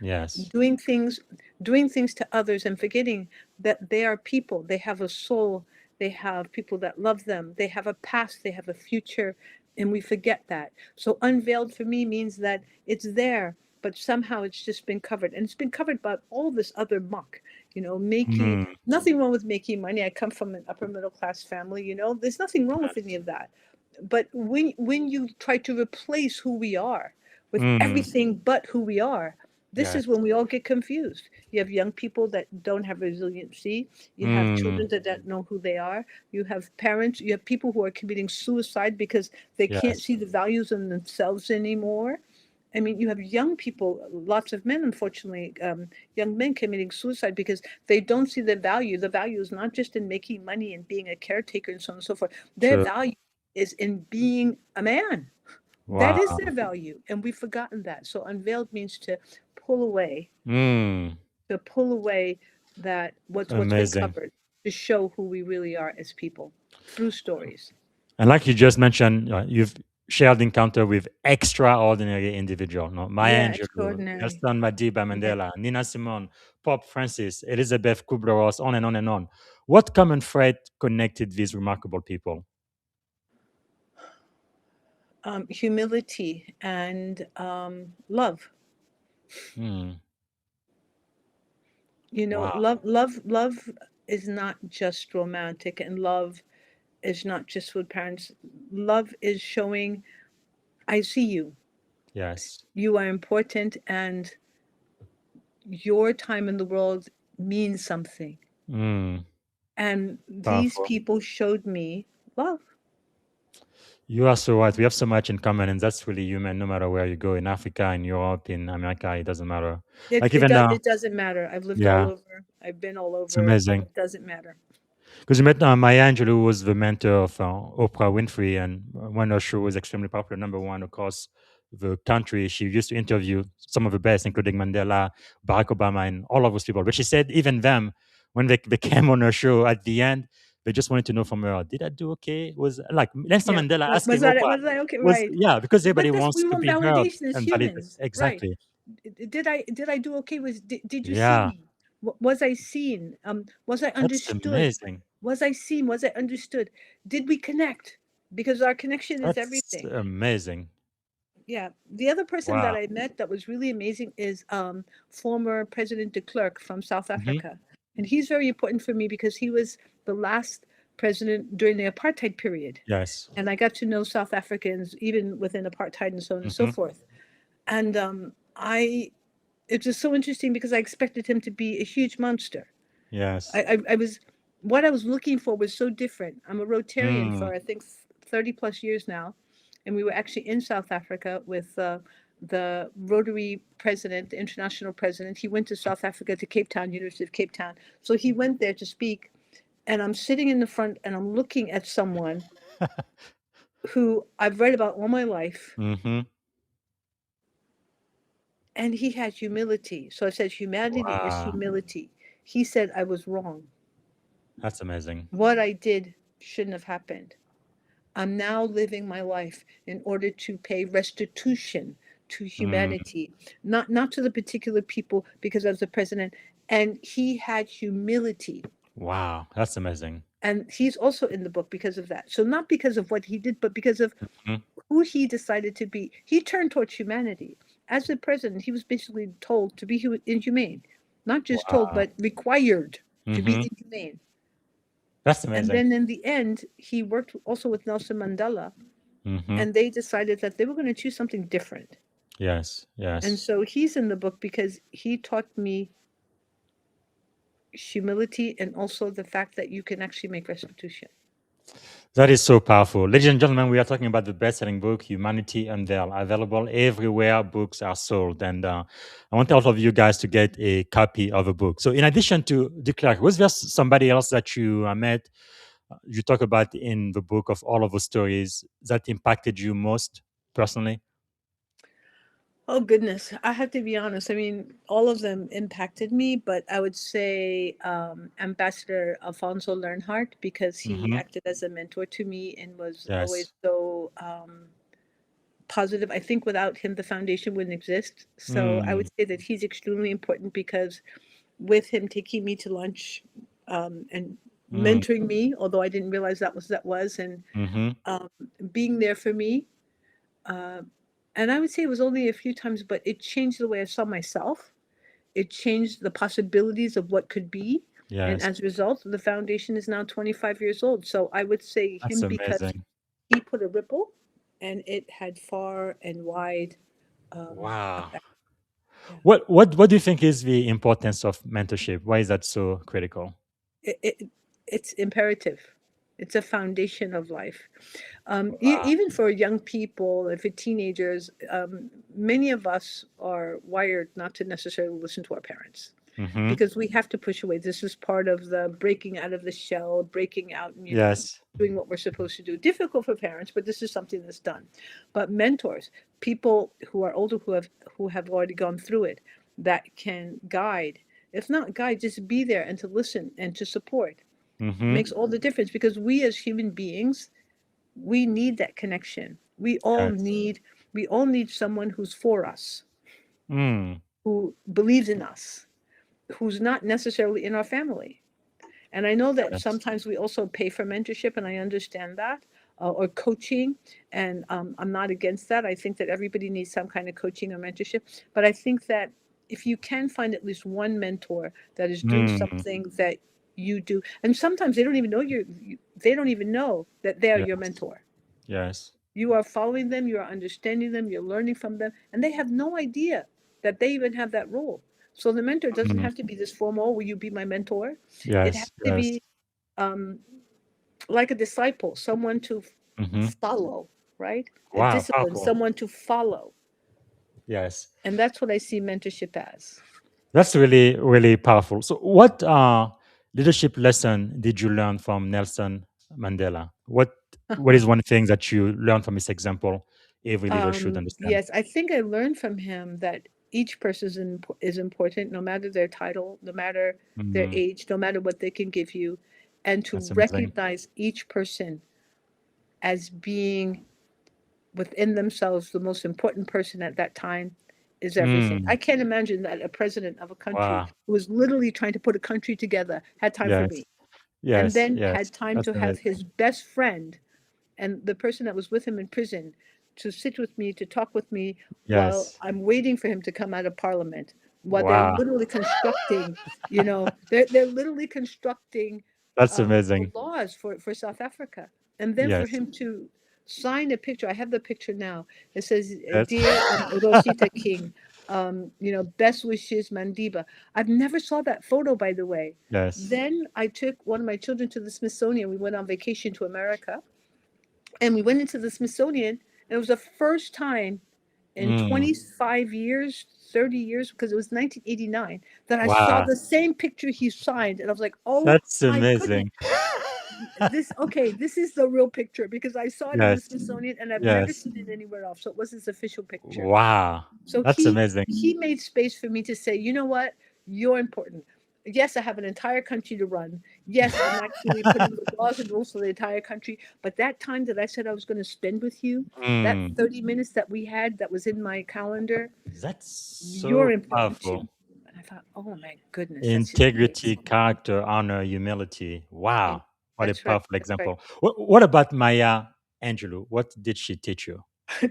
Yes. doing things, doing things to others and forgetting that they are people. They have a soul. They have people that love them. They have a past. They have a future, and we forget that. So unveiled for me means that it's there, but somehow it's just been covered, and it's been covered by all this other muck. Making Mm. nothing wrong with making money. I come from an upper middle class family. There's nothing wrong with any of that. But when you try to replace who we are with Mm. everything but who we are, this Yes. is when we all get confused. You have young people that don't have resiliency. You have Mm. children that don't know who they are. You have parents. You have people who are committing suicide because they can't Yes. see the values in themselves anymore. I mean, you have young people, lots of men, unfortunately, young men committing suicide because they don't see the value. The value is not just in making money and being a caretaker and so on and so forth. Their True. value is in being a man. That is Wow. their value, and we've forgotten that. So unveiled means to pull away, Mm. to pull away that what's been Amazing. covered, to show who we really are as people through stories. And like you just mentioned, you've shared encounter with extraordinary individuals. No? Maya Yeah, Angelou, extraordinary. Nelson Madiba Yeah. Mandela, Nina Simone, Pope Francis, Elizabeth Kubler-Ross, on and on and on. What common thread connected these remarkable people? Humility and love. Mm. Wow. Love is not just romantic, and love is not just with parents. Love is showing, I see you. Yes. You are important, and your time in the world means something. Mm. And these Powerful. people showed me love. You are so right. We have so much in common, and that's really human. No matter where you go, in Africa, in Europe, in America, it doesn't matter. It Like it even does now, it doesn't matter. I've lived all yeah, over. I've been all it's over. amazing. It doesn't matter. Because you met Maya Angelou, who was the mentor of Oprah Winfrey, and when her show was extremely popular, number one across the country, she used to interview some of the best, including Mandela, Barack Obama, and all of those people. But she said even them, when they came on her show at the end, they just wanted to know from her, did I do okay? Was like Nelson Yeah. Mandela Was asking that Oprah, was I okay? was Right. yeah, because everybody But this wants we to want be heard validation as and validated. humans, right? Exactly. Did I do okay? Did you see Yeah, me? Was I seen? Was I that's understood? amazing. Was I seen? Was I understood? Did we connect? Because our connection is That's everything. amazing. Yeah. The other person that Wow. I met that was really amazing is former President de Klerk from South Hmm. Africa. And he's very important for me because he was the last president during the apartheid period. Yes. And I got to know South Africans even within apartheid and so on and so Hmm. forth. And I it was so interesting because I expected him to be a huge monster. Yes. I was what I was looking for was so different. I'm a Rotarian Mm. for I think 30 plus years now, and we were actually in South Africa with the Rotary president, the international president. He went to South Africa to Cape Town, University of Cape Town. So he went there to speak, and I'm sitting in the front and I'm looking at someone who I've read about all my life, Hmm. and he had humility. So I said, humanity is Wow. humility. He said I was wrong. That's amazing. What I did shouldn't have happened. I'm now living my life in order to pay restitution to Mm. humanity, not to the particular people because I was the president. And he had humility. Wow. That's amazing. And he's also in the book because of that. So not because of what he did, but because of Mhm. who he decided to be. He turned towards humanity. As the president, he was basically told to be inhumane. Not just told, Wow. but required to be Hmm. inhumane. That's And amazing. then in the end, he worked also with Nelson Mandela, Hmm. and they decided that they were going to choose something different. Yes. And Yes. so he's in the book because he taught me humility and also the fact that you can actually make restitution. That is so powerful. Ladies and gentlemen, we are talking about the best-selling book, Humanity Unveiled, available everywhere books are sold. And I want all of you guys to get a copy of the book. So in addition to de Klerk, was there somebody else that you met, you talk about in the book of all of the stories that impacted you most personally? Oh goodness, I have to be honest. I mean, all of them impacted me, but I would say Ambassador Alfonso Learnhardt, because he Hmm. acted as a mentor to me and was Yes. always so positive. I think without him, the foundation wouldn't exist. So I would Mm. say that he's extremely important because with him taking me to lunch and Mm. mentoring me, although I didn't realize that was, and Hmm. um, being there for me. Uh, and I would say it was only a few times, but it changed the way I saw myself. It changed the possibilities of what could be. And Yes. as a result, the foundation is now 25 years old. So I would say That's him because amazing. he put a ripple and it had far and wide Wow. effect. Yeah. What do you think is the importance of mentorship? Why is that so critical? It's imperative. It's a foundation of life. Wow. Even for young people, and for teenagers, many of us are wired not to necessarily listen to our parents Hmm. because we have to push away. This is part of the breaking out of the shell, breaking out, and Yes. doing what we're supposed to do. Difficult for parents, but this is something that's done. But mentors, people who are older who have already gone through it, that can guide. If not guide, just be there and to listen and to support Hmm. makes all the difference because we as human beings, we need that connection. Yes. We all need someone who's for us, Mm. who believes in us, who's not necessarily in our family. And I know that Yes. sometimes we also pay for mentorship, and I understand that, or coaching. And I'm not against that. I think that everybody needs some kind of coaching or mentorship. But I think that if you can find at least one mentor that is doing Mm. something that you do, and sometimes they don't even know they don't even know that they are your Yes. mentor. Yes. You are following them, you are understanding them, you're learning from them, and they have no idea that they even have that role. So the mentor doesn't Mm. have to be this formal, will you be my mentor? It has Yes. to Yes. be um, like a disciple, someone to Hmm. follow, right? A Wow. discipline, Powerful. someone to follow. Yes. And that's what I see mentorship as. That's really, really powerful. So, what leadership lesson did you learn from Nelson Mandela? What is one thing that you learned from his example every leader should understand? Yes, I think I learned from him that each person is important, no matter their title, no matter their Mm. age, no matter what they can give you, and to That's amazing. recognize each person as being within themselves the most important person at that time is everything. I Mm. can't imagine that a president of a country Wow. who was literally trying to put a country together had time for Yes. me, and Yes. then Yes. had time That's to have amazing. his best friend and the person that was with him in prison to sit with me, to talk with me while Yes. I'm waiting for him to come out of parliament, while they're Wow. literally constructing, they're literally constructing That's the amazing. laws for South Africa. And then for Yes. him to sign a picture, I have the picture now. It says, Yes. "Dear Rosita King, best wishes, Mandiba." I've never saw that photo, by the way. Yes. Then I took one of my children to the Smithsonian. We went on vacation to America, and we went into the Smithsonian, and it was the first time in Mm. 25 years, 30 years, because it was 1989, that I saw Wow. the same picture he signed. And I was like, oh That's my goodness, amazing. this is the real picture because I saw it in the Yes. Smithsonian and I've never Yes. seen it anywhere else. So it was his official picture. Wow. So That's he amazing. he made space for me to say, you know what, you're important. Yes, I have an entire country to run. Yes, I'm actually putting the laws and rules for the entire country. But that time that I said I was going to spend with you, that Mm. 30 minutes that we had that was in my calendar, That's you're so important too. powerful. And I thought, oh my goodness, that's just Integrity, amazing. character, honor, humility. And Wow. What a that's right. powerful That's right. example. What about Maya Angelou? What did she teach you?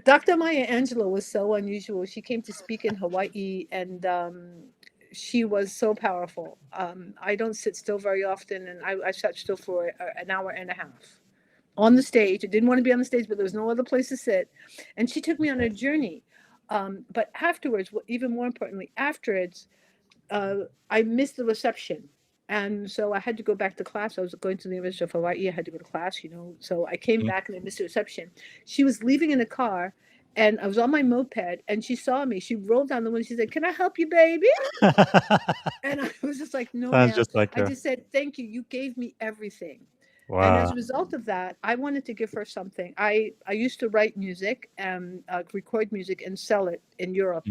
Dr. Maya Angelou was so unusual. She came to speak in Hawaii, and she was so powerful. I don't sit still very often, and I sat still for an hour and a half on the stage. I didn't want to be on the stage, but there was no other place to sit. And she took me on a journey But afterwards, even more importantly, afterwards, I missed the reception. And so I had to go back to class. I was going to the University of Hawaii. I had to go to class, So I came back and I missed the reception. She was leaving in the car and I was on my moped and she saw me. She rolled down the window. She said, "Can I help you, baby?" And I was just like, "No, Sounds ma'am." just like I her. just said, "Thank you. You gave me everything." And as Wow. a result of that, I wanted to give her something. I used to write music and record music and sell it in Europe.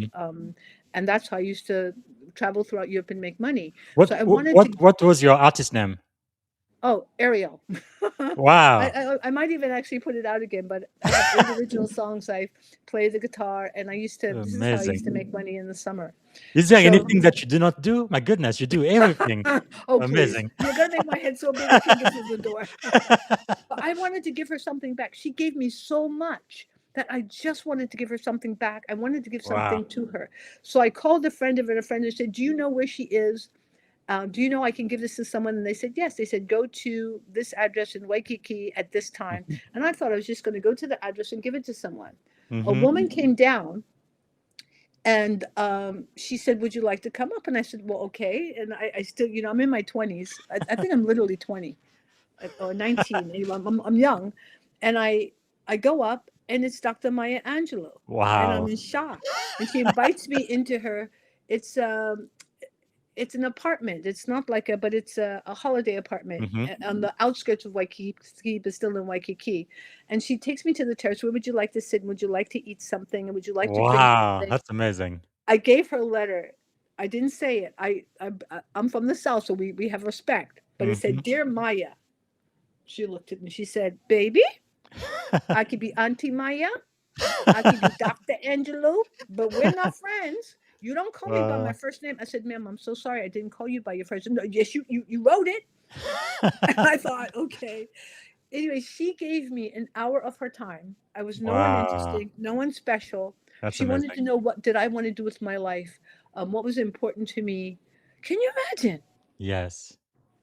And that's how I used to travel throughout Europe and make money. What So I what wanted what to. what was your artist name? Oh, Ariel. Wow. I might even actually put it out again, but I have 8 original songs. I play the guitar, and this is how I used Amazing. to make money in the summer. Is there So, anything that you do not do? My goodness, you do everything. oh, please. Amazing. You're going to make my head so big I can't get through the door. But I wanted to give her something back. She gave me so much that I just wanted to give her something back. I wanted to give Wow. something to her. So I called a friend of it, a friend, and said, "Do you know where she is? Do you know I can give this to someone?" And they said, "Yes." They said, "Go to this address in Waikiki at this time." And I thought I was just going to go to the address and give it to someone. A Mm-hmm. woman came down and she said, "Would you like to come up?" And I said, "Well, okay." And I still, I'm in my 20s. I think I'm literally 20 or 19. Anyway, I'm young. And I go up and it's Dr. Maya Angelou. And I'm Wow. in shock. And she invites me into her. It's an apartment. It's not like but it's a holiday apartment Mm-hmm. on the outskirts of Waikiki, but still in Waikiki. And she takes me to the terrace. "Where would you like to sit? And would you like to eat something? And would you like to drink Wow. something?" That's amazing. I gave her a letter. I didn't say it. I'm from the South, so we have respect. But it Mm-hmm. said, "Dear Maya." She looked at me. She said, "Baby, I could be Auntie Maya. I could be Dr. Angelou, but we're not friends. You don't call me by my first name." I said, "Ma'am, I'm so sorry. I didn't call you by your first name." "No, yes, you wrote it." I thought, okay. Anyway, she gave me an hour of her time. I was no one Wow. interesting, no one special. That's She wanted amazing. to know, what did I want to do with my life? What was important to me? Can you imagine? Yes.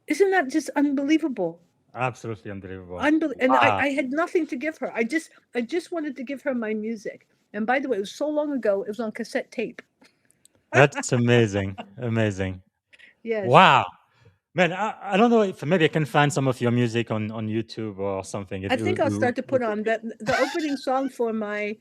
Isn't that just unbelievable? Absolutely unbelievable. And Wow. I had nothing to give her. I just wanted to give her my music. And by the way, it was so long ago, it was on cassette tape. That's amazing. Amazing. Yes. Wow. Man, I don't know if maybe I can find some of your music on YouTube or something. I think I'll start to put on that the opening song for my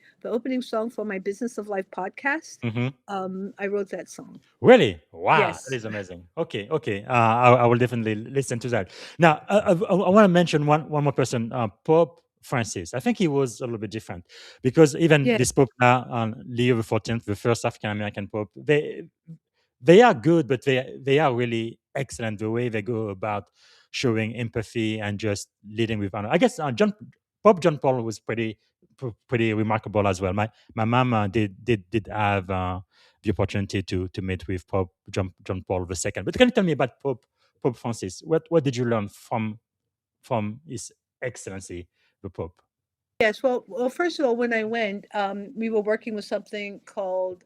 Business of Life podcast. Mhm. I wrote that song. Really? Wow, that Yes. is amazing. Okay, okay. I will definitely listen to that. Now, I want to mention one more person, Pope Francis. I think he was a little bit different because even Yeah. this Pope now, Leo the 14th, the first African American Pope, they are good, but they are really excellent the way they go about showing empathy and just leading with honor. I guess Pope John Paul was pretty remarkable as well. My mom did have the opportunity to meet with Pope John Paul II. But can you tell me about Pope Francis? What did you learn from His Excellency the Pope? Yes. Well, first of all, when I went, we were working with something called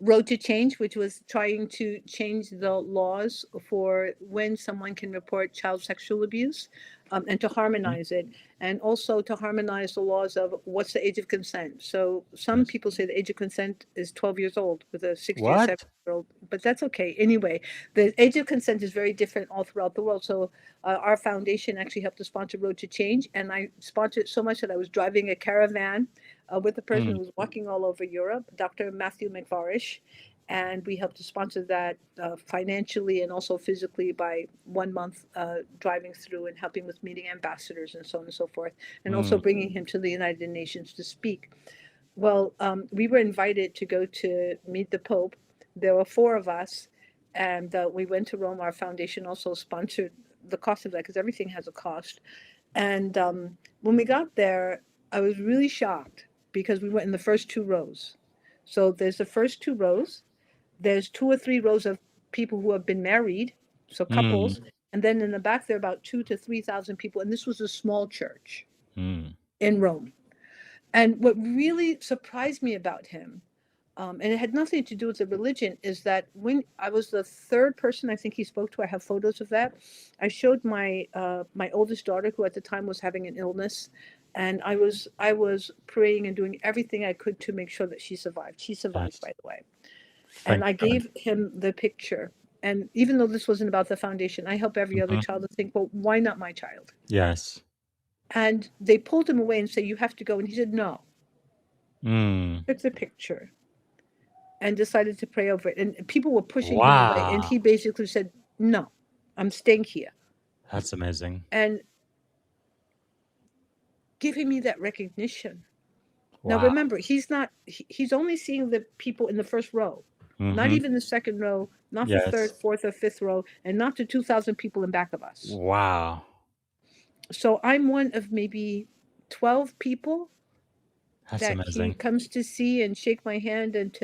Road to Change, which was trying to change the laws for when someone can report child sexual abuse, and to Mhm. harmonize it, and also to harmonize the laws of what's the age of consent. So some Yes. people say the age of consent is 12 years old with a 60 or What? 70-year-old, but that's okay. Anyway, the age of consent is very different all throughout the world. So our foundation actually helped to sponsor Road to Change, and I sponsored so much that I was driving a caravan with a person Mm, who was walking all over Europe, Dr. Matthew McVarish. And we helped to sponsor that financially and also physically by 1 month driving through and helping with meeting ambassadors and so on and so forth, and also mm, bringing him to the United Nations to speak. Well, we were invited to go to meet the Pope. There were 4 of us, and we went to Rome. Our foundation also sponsored the cost of that because everything has a cost. And when we got there, I was really shocked because we went in the first 2 rows. So there's the first 2 rows. There's 2 or 3 rows of people who have been married, so mm, couples. And then in the back, there are about 2 to 3,000 people. And this was a small church mm, in Rome. And what really surprised me about him, and it had nothing to do with the religion, is that when I was the third person I think he spoke to, I have photos of that. I showed my oldest daughter, who at the time was having an illness, And I was praying and doing everything I could to make sure that she survived. She survived, Yes. by the way. And Thank I God. gave him the picture. And even though this wasn't about the foundation, I help every other Mhm. child to think, well, why not my child? Yes. And they pulled him away and say, you have to go. And he said, no. Mm. Took the picture and decided to pray over it. And people were pushing him away. And Wow. he basically said, no, I'm staying here. That's amazing. And giving me that recognition. Now Wow. remember, he's only seeing the people in the first row, not Mm-hmm. even the second row, not the third, Yes. fourth, or fifth row, and not the 2,000 people in back of us. Wow. So I'm one of maybe 12 people That's that he amazing. comes to see and shake my hand and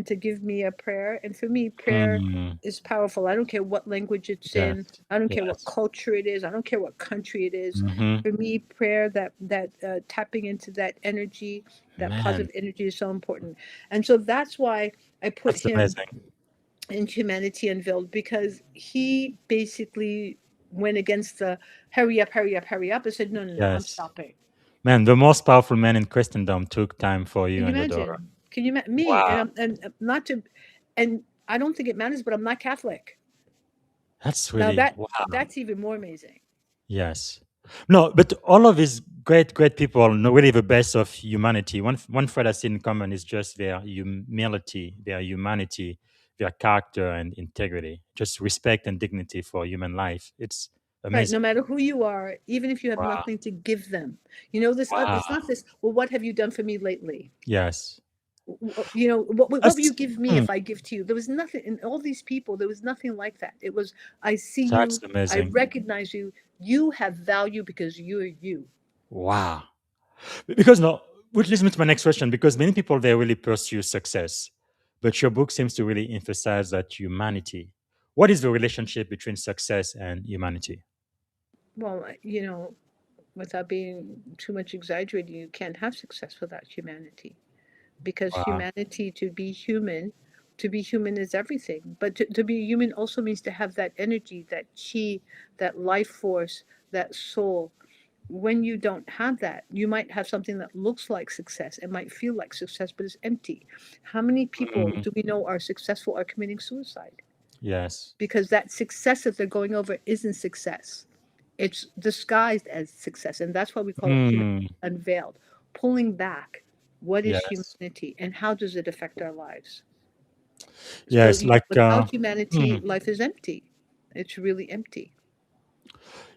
to give me a prayer. And for me, prayer Mm. is powerful. I don't care what language it's Yes. in. I don't care what Yes. culture it is. I don't care what country it is. Mm-hmm. For me, prayer, that tapping into that energy, that Man, positive energy is so important. And so that's why I put that's him amazing. in Humanity Unveiled, because he basically went against the hurry up, hurry up, hurry up, and said, no, no, no, I'm Yes. stopping. Man, the most powerful man in Christendom took time for you Can you and your daughter. imagine? Can you imagine me? Wow. And not to, and I don't think it matters, but I'm not Catholic. That's Now really wow. that's even more amazing. Yes. No, but all of these great, great people know really the best of humanity. One thread I see in common is just their humility, their humanity, their character and integrity, just respect and dignity for human life. It's Right. No amazing. matter who you are, even if you have Wow. nothing to give them, this. It's Wow. not this. Well, what have you done for me lately? Yes. What will you That's give me hmm, if I give to you? There was nothing in all these people. There was nothing like that. It was, I see that's you. I amazing. recognize you. You have value because you're you. Wow. Because no, which leads me to my next question, because many people they really pursue success, but your book seems to really emphasize that humanity. What is the relationship between success and humanity? Well, without being too much exaggerating, you can't have success without humanity, because Wow. humanity, to be human is everything. But to be human also means to have that energy, that chi, that life force, that soul. When you don't have that, you might have something that looks like success. It might feel like success, but it's empty. How many people Mm, do we know are successful are committing suicide? yes. Because that success that they're going over isn't success. It's disguised as success. And that's why we call it humanity Mm, unveiled, pulling back what is yes. humanity and how does it affect our lives. So, Yes. Like, without humanity, mm, life is empty. It's really empty.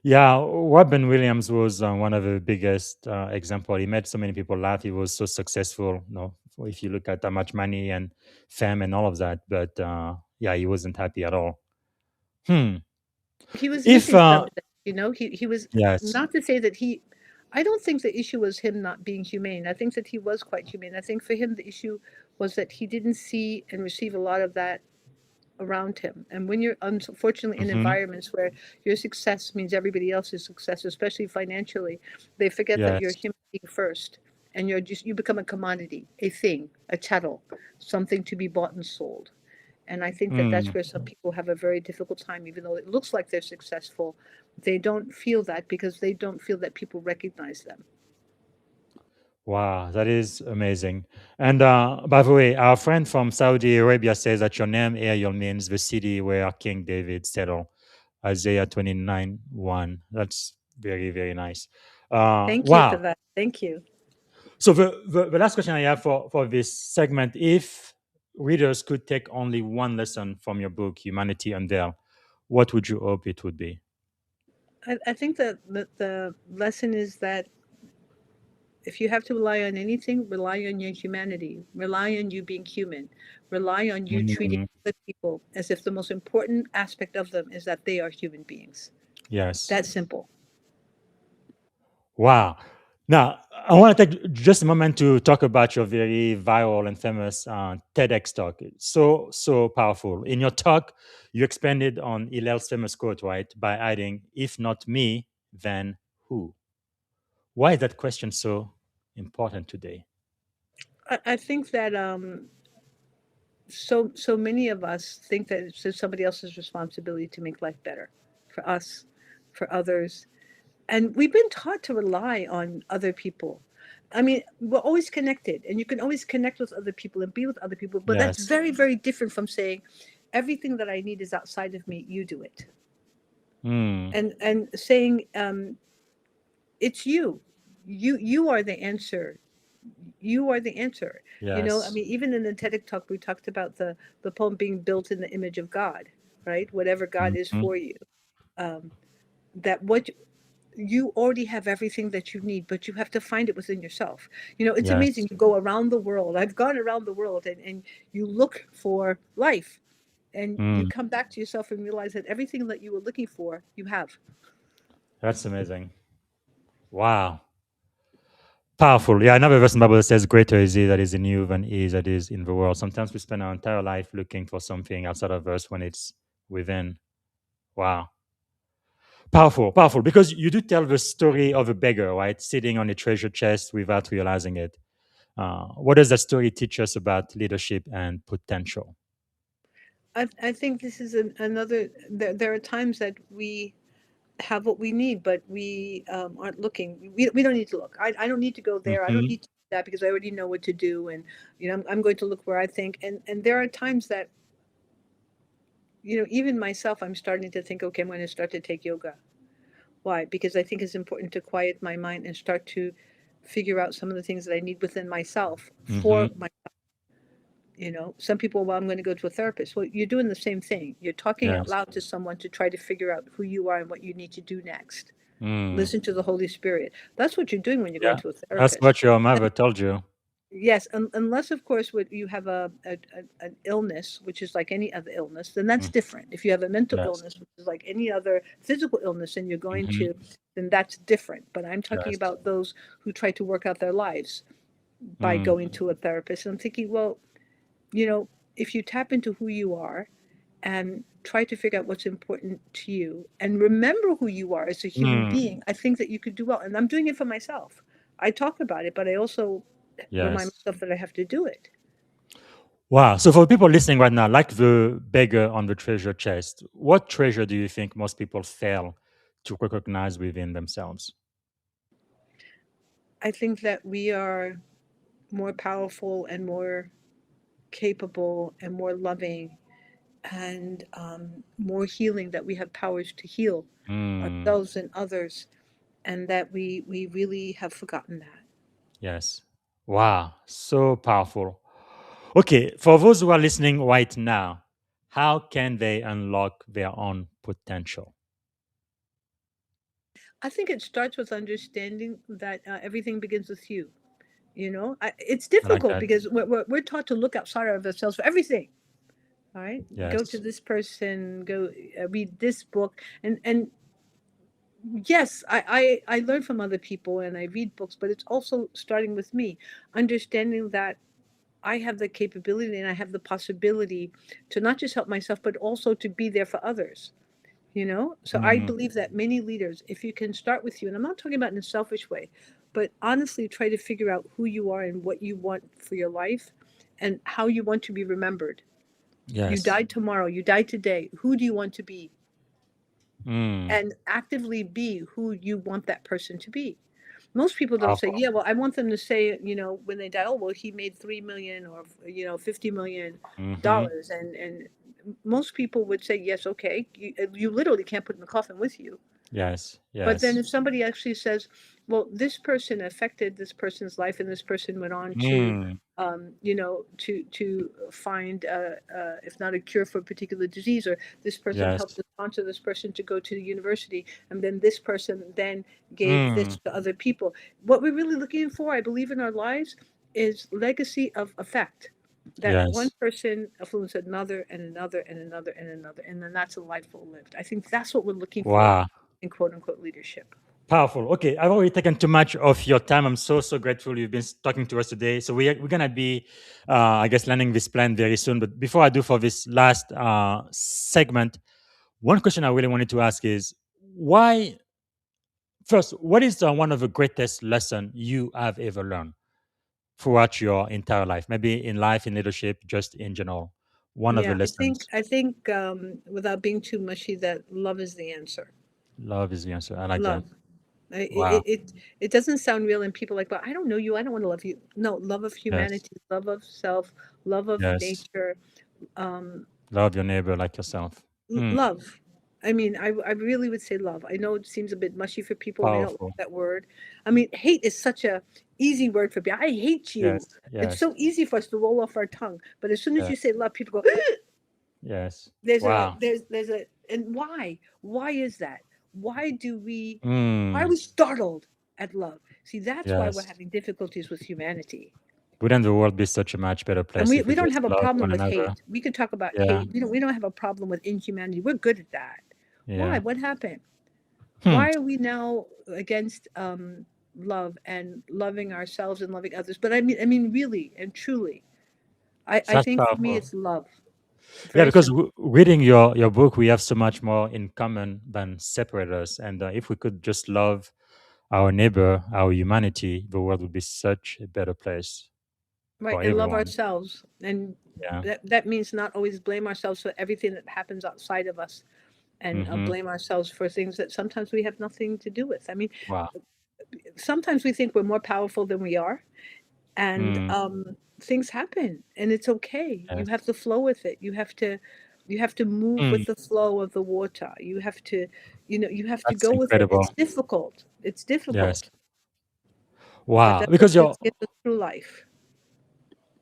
yeah, Robin Williams was one of the biggest example. He made so many people laugh. He was so successful. No, if you look at how much money and fame and all of that, but yeah, he wasn't happy at all. Hmm. He was If missing something, he was, yes. not to say that I don't think the issue was him not being humane. I think that he was quite humane. I think for him, the issue was that he didn't see and receive a lot of that around him. And when you're unfortunately in Hmm. environments where your success means everybody else's success, especially financially, they forget that you're Yes. human being first. And you become a commodity, a thing, a chattel, something to be bought and sold. And I think that that's Mm. where some people have a very difficult time, even though it looks like they're successful. They don't feel that because they don't feel that people recognize them. Wow, that is amazing. And by the way, our friend from Saudi Arabia says that your name Ariel means the city where King David settled. Isaiah 29:1. That's very, very nice. Thank you for Wow. that. Thank you. So the last question I have for this segment, if readers could take only one lesson from your book, Humanity Unveiled, what would you hope it would be? I think that the lesson is that if you have to rely on anything, rely on your humanity, rely on you being human, rely on you treating Mm, other people as if the most important aspect of them is that they are human beings. yes. That's simple. Wow. Now, I want to take just a moment to talk about your very viral and famous TEDx talk. It's so, so powerful. In your talk, you expanded on Hillel's famous quote, right? By adding, if not me, then who? Why is that question so important today? I think that so many of us think that it's somebody else's responsibility to make life better for us, for others. And we've been taught to rely on other people. I mean, we're always connected, and you can always connect with other people and be with other people, but that's Yes. very, very different from saying everything that I need is outside of me, you do it. Mm. And saying it's you are the answer. You are the answer. I Yes. mean, even in the TEDx talk, we talked about the poem being built in the image of God, right? Whatever God is Mhm. for you, um, that what you already have everything that you need, but you have to find it within yourself. It's amazing. Yes. You go around the world. I've gone around the world, and you look for life, and you Mm. come back to yourself and realize that everything that you were looking for, you have. That's amazing. Wow. Powerful. Yeah, another verse in the Bible says, greater is he that is in you than he that is in the world. Sometimes we spend our entire life looking for something outside of us when it's within. Wow. Powerful, powerful. Because you do tell the story of a beggar, right? Sitting on a treasure chest without realizing it. What does that story teach us about leadership and potential? I think this is another. There are times that we have what we need, but we aren't looking. We don't need to look. I don't need to go there. I don't Hmm. need to do that because I already know what to do. And I'm going to look where I think. And there are times that even myself, I'm starting to think, okay, I'm going to start to take yoga. Why? Because I think it's important to quiet my mind and start to figure out some of the things that I need within myself Hmm. for my. Some people, well, I'm going to go to a therapist. Well, you're doing the same thing. You're talking out Yes. loud to someone to try to figure out who you are and what you need to do next. Mm. Listen to the Holy Spirit. That's what you're doing when you're going Yeah. to a That's therapist. what your mother And told you. yes, unless of course what you have an illness, which is like any other illness, then that's Mm. different. If you have a mental Yes. illness, which is like any other physical illness, and you're going Hmm. to, then that's different. But I'm talking Yes. about those who try to work out their lives by Mm. going to a therapist. And I'm thinking, well, you know, if you tap into who you are and try to figure out what's important to you and remember who you are as a human Mm. being, I think that you could do well. And I'm doing it for myself. I talk about it, but I also remind Yes. myself that I have to do it. Wow. So for people listening right now, like the beggar on the treasure chest, what treasure do you think most people fail to recognize within themselves? I think that we are more powerful and more capable and more loving and more healing, that we have powers to heal Mm. ourselves and others, and that we really have forgotten that. Yes. Wow. So powerful. Okay. For those who are listening right now, how can they unlock their own potential? I think it starts with understanding that everything begins with you. It's I like difficult that. because we're taught to look outside of ourselves for everything. All right, go to Yes. this person, go read this book, and yes, I learn from other people and I read books, but it's also starting with me, understanding that I have the capability and I have the possibility to not just help myself, but also to be there for others. So I Mm. believe that many leaders, if you can start with you, and I'm not talking about in a selfish way, but honestly try to figure out who you are and what you want for your life and how you want to be remembered. You Yes. died tomorrow, you died today, who do you want to be? Mm. And actively be who you want that person to be. Most people don't say, Powerful. yeah, well, I want them to say, when they die, oh, well, he made 3 million or 50 million Hmm. dollars, and most people would say, yes, okay, you literally can't put in the coffin with you. Yes. But then Yes. if somebody actually says, well, this person affected this person's life and this person went on to, Mm. to find, if not a cure for a particular disease, or this person helped Yes. to sponsor this person to go to the university, and then this person then gave Mm. this to other people. What we're really looking for, I believe, in our lives is legacy of effect. That one Yes. person influenced another and another and another and another, and then that's a life well lived. I think that's what we're looking for Wow. in quote unquote leadership. Powerful. Okay, I've already taken too much of your time. I'm so grateful you've been talking to us today. So we're gonna be, I guess, landing this plan very soon. But before I do for this last segment, one question I really wanted to ask is why. First, what is one of the greatest lesson you have ever learned throughout your entire life? Maybe in life, in leadership, just in general. One of the Yeah, I think lessons. I think without being too mushy, that love is the answer. Love is the answer. I like that. Love. Wow. It doesn't sound real, and people are like, but I don't know you. I don't want to love you. No, love of Yes. humanity, love of self, love of Yes. nature, um, Love your neighbor like yourself. Hmm. love. I mean, I really would say love. I know it seems a bit mushy for people and they don't like Powerful. that word. I mean, hate is such a easy word for people. I hate you. Yes. It's Yes. so easy for us to roll off our tongue. But as soon as Yes. you say love, people go, Yes. there's a Wow. there's a and why is that? Why do we why are Hmm. we startled at love? See, that's why we're Yes. having difficulties with humanity. Wouldn't the world be such a much better And place if we we don't just have a love problem one with another? hate. We can talk about Yeah. hate. We don't have a problem with inhumanity. We're good at that. Why? Yeah. What happened? Hmm. Why are we now against love and loving ourselves and loving others? But I mean really and truly, I That's think for me powerful. it's love. Yeah, Very because simple. reading your book, we have so much more in common than separate us. And if we could just love our neighbor, our humanity, the world would be such a better place Right, for and love everyone. ourselves. And Yeah. that means not always blame ourselves for everything that happens outside of us and Mm-hmm. blame ourselves for things that sometimes we have nothing to do with. I mean, Wow. sometimes we think we're more powerful than we are, and Mm. things happen, and it's okay. You Yes. have to flow with it. You have to move Mm. with the flow of the water. You have to That's go with it. incredible. It's difficult. It's Yes. difficult, but Wow. that's what Because gets us through life.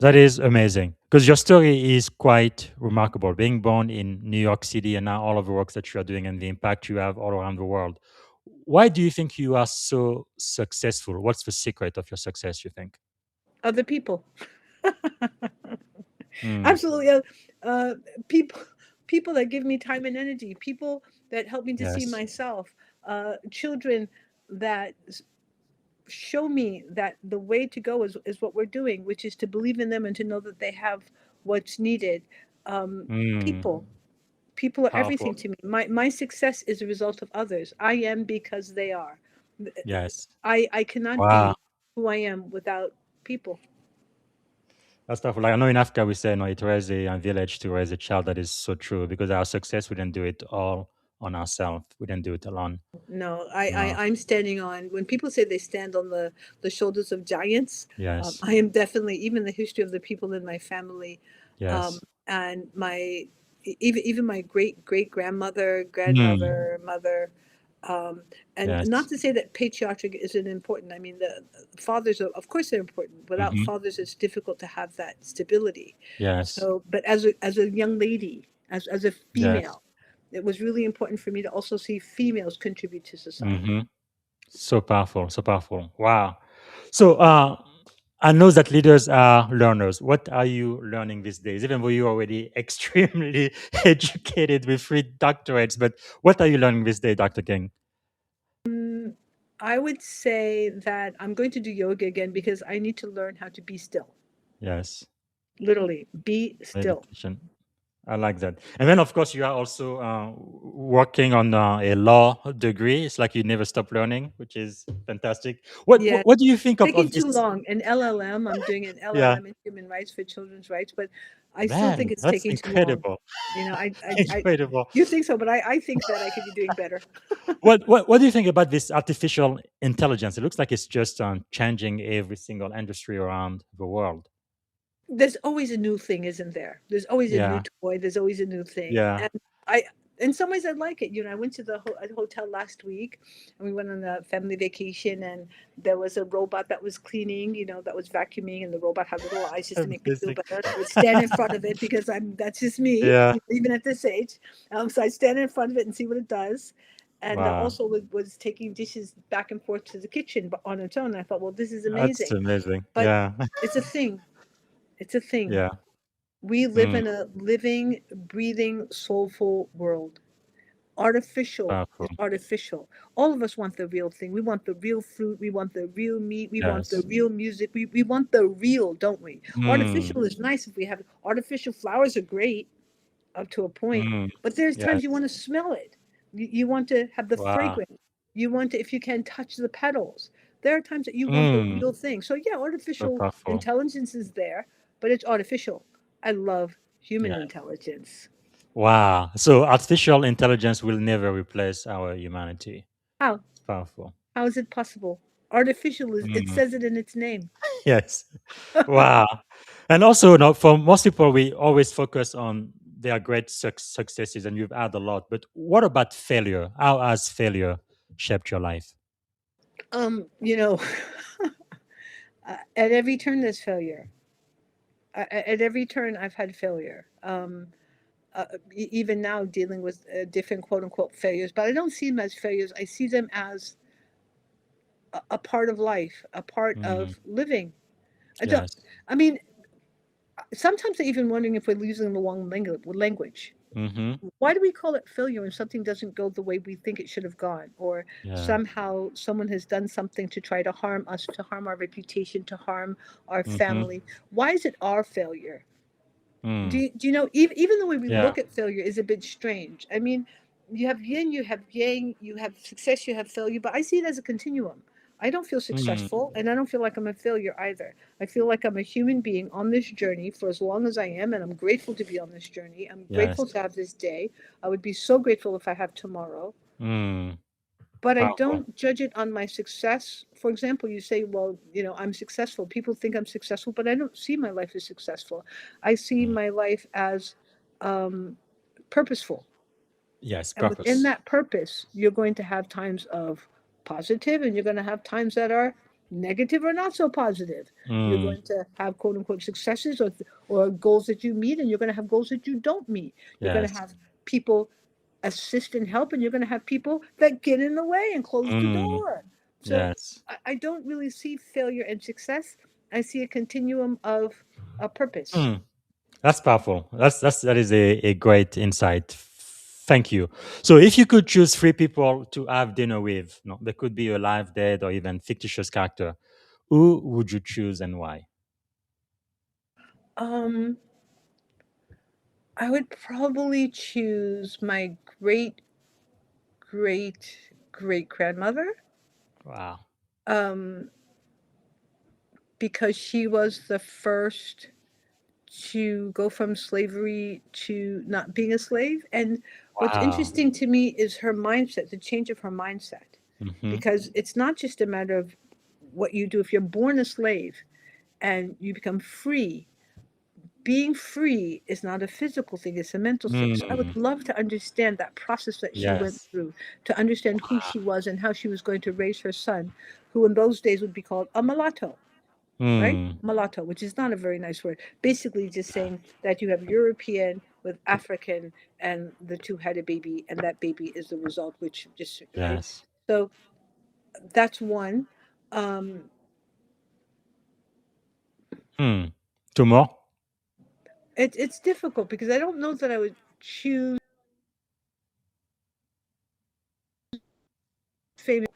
that is amazing. Because your story is quite remarkable. Being born in New York City and now all of the works that you are doing and the impact you have all around the world. Why do you think you are so successful? What's the secret of your success, you think? Other people. Mm. Absolutely. Uh, people, people that give me time and energy, people that help me to see Yes. myself, children that show me that the way to go is what we're doing, which is to believe in them and to know that they have what's needed. Um, Mm. people, people are everything Powerful. to me. My success is a result of others. I am because they are. Yes. I cannot Wow. be who I am without people. That's powerful. Like I know in Africa we say no, it raise a village to raise a child. That is so true because our success we didn't do it all on ourselves. We didn't do it alone. No, I, No. I I'm standing on, when people say they stand on the shoulders of giants, Yes. I am definitely, even the history of the people in my family, um, Yes. and even my great grandmother, Mm. grandmother, mother, um, and not Yes. to say that patriarchate isn't important. I mean, the fathers are, of course, they're important. Without Hmm. fathers, it's difficult to have that stability. Yes. So, but as a young lady, as a Yes. female, it was really important for me to also see females contribute to society. Hmm. So powerful. So powerful. Wow. So I know that leaders are learners. What are you learning these days? Even though you're already extremely educated with 3 doctorates, but what are you learning this day, Dr. King? Mm, I would say that I'm going to do yoga again because I need to learn how to be still. Yes. Literally, be still. Meditation. I like that. And then, of course, you are also working on a law degree. It's like you never stop learning, which is fantastic. What Yeah, what, what do you think taking of too this? long. An LLM, I'm doing an Yeah, LLM in human rights for children's rights, but I still man, think it's that's taking too long. incredible. You know, Incredible. you think so, but I think that I could be doing better. What do you think about this artificial intelligence? It looks like it's just changing every single industry around the world. There's always a new thing, isn't there? There's always a new Yeah, toy. There's always a new thing. yeah, And I, in some ways, I like it. I went to the hotel last week, and we went on a family vacation, and there was a robot that was cleaning, that was vacuuming, and the robot had little eyes just to make me feel amazing. better. I would stand in front of it because that's just me, Yeah, even at this age. So I stand in front of it and see what it does. And wow, also was taking dishes back and forth to the kitchen on its own. I thought, well, this is that's amazing. amazing. But Yeah, it's a thing. It's a thing. yeah, We live mm, in a living, breathing, soulful world. Artificial powerful. is artificial. All of us want the real thing. We want the real fruit. We want the real meat. We want the Yes. real music. We want the real, don't we? Mm, Artificial is nice if we have artificial flowers are great up to a point, mm, but there's times you yes. want to smell it. You want to have the Wow. fragrance. You want to, if you can, touch the petals. There are times that you want the Mm, real thing. So yeah, so artificial powerful. intelligence is there, but it's artificial. I love human Yeah. intelligence. Wow. So artificial intelligence will never replace our humanity. How? It's powerful. How is it possible? Artificial is, it Mm. says it in its name. Yes. Wow. And also, for most people, we always focus on their great successes, and you've had a lot. But what about failure? How has failure shaped your life? You know, at every turn there's failure. At every turn I've had failure. Even now dealing with different quote unquote failures, but I don't see them as failures. I see them as a part of life, a part Mm. of living. I don't. Yes. I mean, sometimes I'm even wondering if we're using the wrong language. Mm-hmm. Why do we call it failure when something doesn't go the way we think it should have gone, or Yeah. somehow someone has done something to try to harm us, to harm our reputation, to harm our Mm-hmm. family? Why is it our failure? Mm. Do you know, even the way we Yeah. look at failure is a bit strange. I mean, you have yin, you have yang, you have success, you have failure, but I see it as a continuum. I don't feel Mm. successful and I don't feel like I'm a failure either. I feel like I'm a human being on this journey for as long as I am, and I'm grateful to be on this journey. I'm grateful Yes. to have this day. I would be so grateful if I have tomorrow, Mm. but I Powerful. don't judge it on my success. For example, you say, well, I'm successful. People think I'm successful, but I don't see my life as successful. I see Mm. my life as um, purposeful. Yes. And within Purpose. that purpose, you're going to have times of positive and you're going to have times that are negative or not so positive. You're Mm. going to have quote unquote successes, or goals that you meet, and you're going to have goals that you don't meet. You're going to Yes. have people assist and help, and you're going to have people that get in the way and close the Mm. door. So Yes. I don't really see failure and success. I see a continuum of a purpose. Mm. That's powerful. That is a great insight. Thank you. So, if you could choose three people to have dinner with, no, there could be a live, dead, or even fictitious character. Who would you choose and why? Um, I would probably choose my great great great grandmother, Wow. um, because she was the first to go from slavery to not being a slave. And what's Wow. interesting to me is her mindset, the change of her mindset, Mm-hmm. because it's not just a matter of what you do. If you're born a slave and you become free, being free is not a physical thing, it's a mental thing. So I would Mm. love to understand that process that she went Yes. through, to understand who she was and how she was going to raise her son, who in those days would be called a mulatto, right? Mm. Mulatto, which is not a very nice word. Basically, just saying that you have European with African, and the two had a baby, and that baby is the result, which just, right? Yes. So that's one. Um, Hmm. Two more? it's difficult because I don't know that I would choose famous,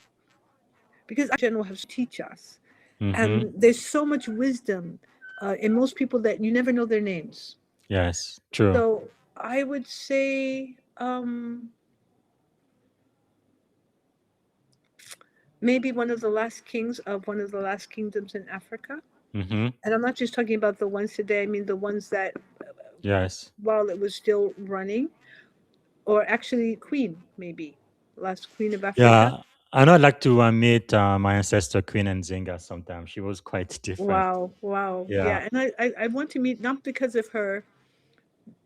because in general have to teach us. Mm-hmm. And there's so much wisdom in most people that you never know their names. Yes. True. So I would say maybe one of the last kings of one of the last kingdoms in Africa. Mm-hmm. And I'm not just talking about the ones today, I mean the ones that Yes. while it was still running, or actually queen, maybe last queen of Africa. Yeah. I know I'd like to meet my ancestor, Queen Nzinga, sometime. She was quite different. Wow, wow. Yeah. Yeah. And I want to meet, not because of her,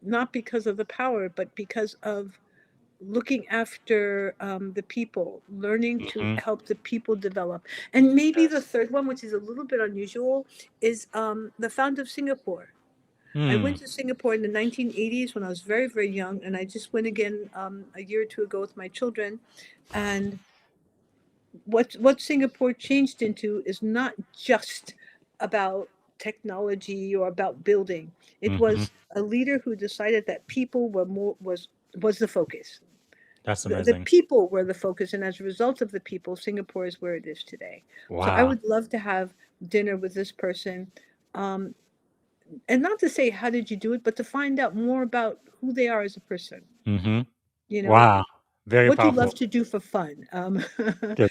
not because of the power, but because of looking after the people, learning to Mm-hmm. help the people develop. And maybe the Yes. third one, which is a little bit unusual, is the founder of Singapore. I Hmm. went to Singapore in the 1980s when I was very, very young, and I just went again a year or two ago with my children. And what Singapore changed into is not just about technology or about building. It Mm-hmm. was a leader who decided that people were more was the focus. That's The amazing. people were the focus, and as a result of the people, Singapore is where it is today. So I Wow. would love to have dinner with this person, um, and not to say how did you do it, but to find out more about who they are as a person. Mm-hmm. You know, Wow. Very what do you love powerful. to do for fun? Good.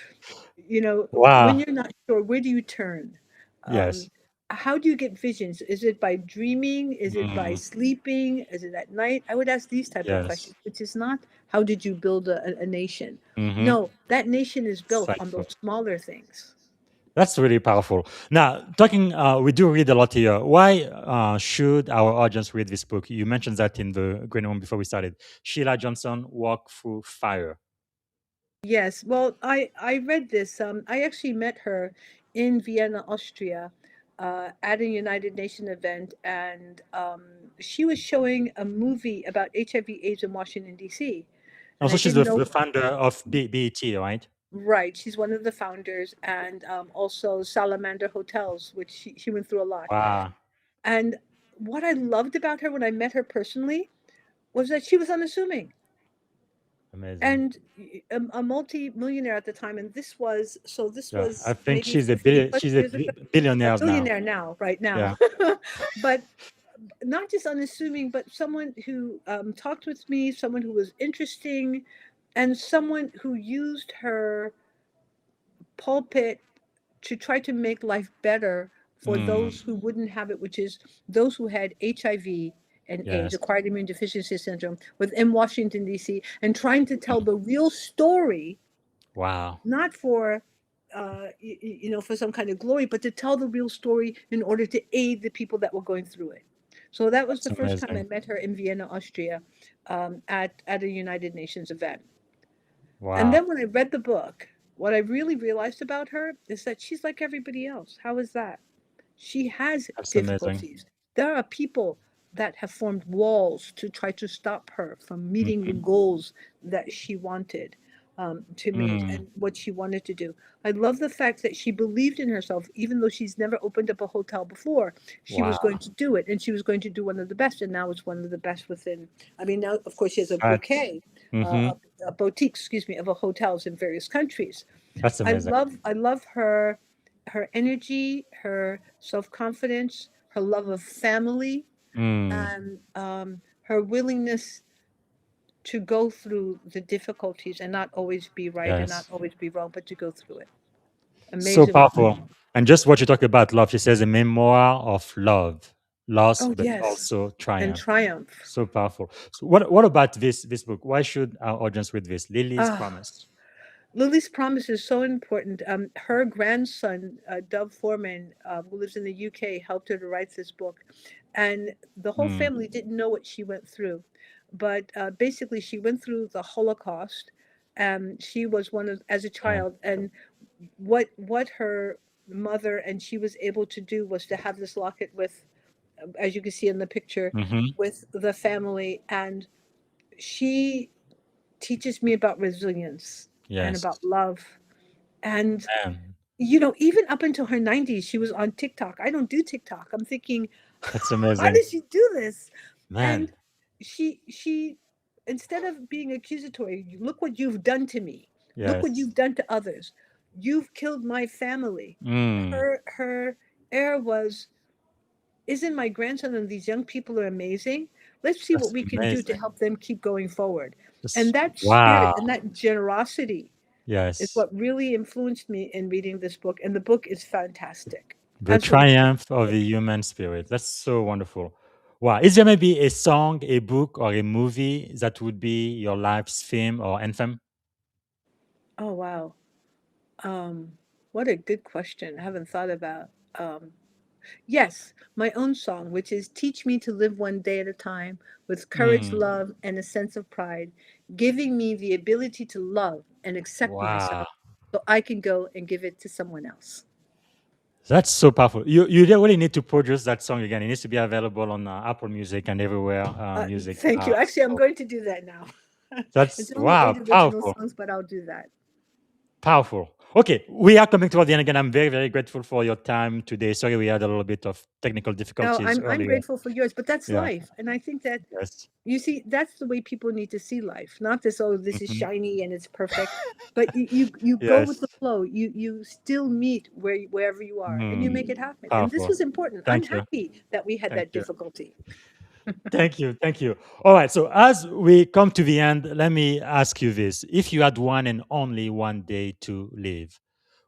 When Wow. you're not sure, where do you turn? Um, Yes. how do you get visions? Is it by dreaming? Is it by sleeping? Is it at night? I would ask these type of Yes. questions, which is not how did you build a nation? Mm-hmm. No, that nation is built on Insightful. those smaller things. That's really powerful. Now, talking, we do read a lot here. Why should our audience read this book? You mentioned that in the green room before we started. Sheila Johnson, Walk Through Fire. Yes, well, I read this. I actually met her in Vienna, Austria, at a United Nations event, and she was showing a movie about HIV/AIDS in Washington D.C. And Also, I she's didn't the know. founder of BET, right? Right, she's one of the founders, and also Salamander Hotels, which she went through a lot. Wow. And what I loved about her when I met her personally was that she was unassuming Amazing. and a multi-millionaire at the time. And this Yeah. I was think maybe she's a 50 plus she's a years ago. A billionaire now. billionaire now, right now. Yeah. But not just unassuming, but someone who talked with me, someone who was interesting, and someone who used her pulpit to try to make life better for Mm, those who wouldn't have it, which is those who had HIV and AIDS, yes. acquired immune deficiency syndrome, within Washington, D.C., and trying to tell the real story, Wow. not for for some kind of glory, but to tell the real story in order to aid the people that were going through it. So that was That's the first time I amazing. met her in Vienna, Austria, at a United Nations event. And Wow. then when I read the book, what I really realized about her is that she's like everybody else. How is that? She has That's amazing. difficulties. There are people that have formed walls to try to stop her from meeting the Mm-hmm. goals that she wanted to meet Mm, and what she wanted to do. I love the fact that she believed in herself, even though she's never opened up a hotel before. She was going wow. to do it, and she was going to do one of the best, and now it's one of the best within. I mean, now of course she has a That's bouquet, mm-hmm. a boutique, excuse me, of hotels in various countries. That's amazing. I love her energy, her self-confidence, her love of family, Mm, and her willingness to go through the difficulties and not always be right and not yes. always be wrong, but to go through it. So Amazing woman. powerful. And just what you talk about love, she says a memoir of love, loss, Oh but yes, also and triumph. triumph. So powerful. So what about this book? Why should our audience read this? Lily's Ah, Promise. Lily's promise is so important. Her grandson, Dove Foreman, who lives in the UK, helped her to write this book. And the whole Mm, family didn't know what she went through. But basically, she went through the Holocaust. She was one of, as a yeah. child. And what her mother and she was able to do was to have this locket with, as you can see in the picture, Mm-hmm. with the family. And she teaches me about resilience and Yes. about love. And, Man, even up until her 90s, she was on TikTok. I don't do TikTok. I'm thinking, that's how amazing. does she do this? And Man, she, instead of being accusatory, look what you've done to me. Look what yes. you've done to others. You've killed my family. Mm, Her air was, isn't my grandson and these young people are amazing? Let's see what that's we can do to amazing. help them keep going forward. And That's, that spirit wow. and that generosity is Yes. what really influenced me in reading this book. And the book is fantastic. The Absolutely triumph of the fantastic. human spirit. That's so wonderful. Wow. Is there maybe a song, a book, or a movie that would be your life's theme or anthem? Oh, wow. What a good question. I haven't thought about. Um, yes, my own song, which is Teach Me to Live One Day at a Time with Courage, Mm, Love, and a Sense of Pride, giving me the ability to love and accept wow. myself so I can go and give it to someone else. That's so powerful. You don't really need to produce that song again. It needs to be available on Apple Music and everywhere music. Thank you. Actually, I'm going to do that now. That's It's only wow, eight original powerful. songs, but I'll do that. Powerful. Okay, we are coming toward the end again. I'm very, very grateful for your time today. Sorry, we had a little bit of technical No, difficulties I'm earlier. grateful for yours, but that's Yeah. life. And I think that Yes. you see, that's the way people need to see life. Not this, oh, this is Mhm. shiny and it's perfect. But you go with Yes. the flow. You still meet wherever you are and you make Mm, it happen. And this powerful. was important. I'm Thank you. happy that we had Thank that you. difficulty. Thank you. Thank you. All right. So, as we come to the end, let me ask you this. If you had one and only one day to live,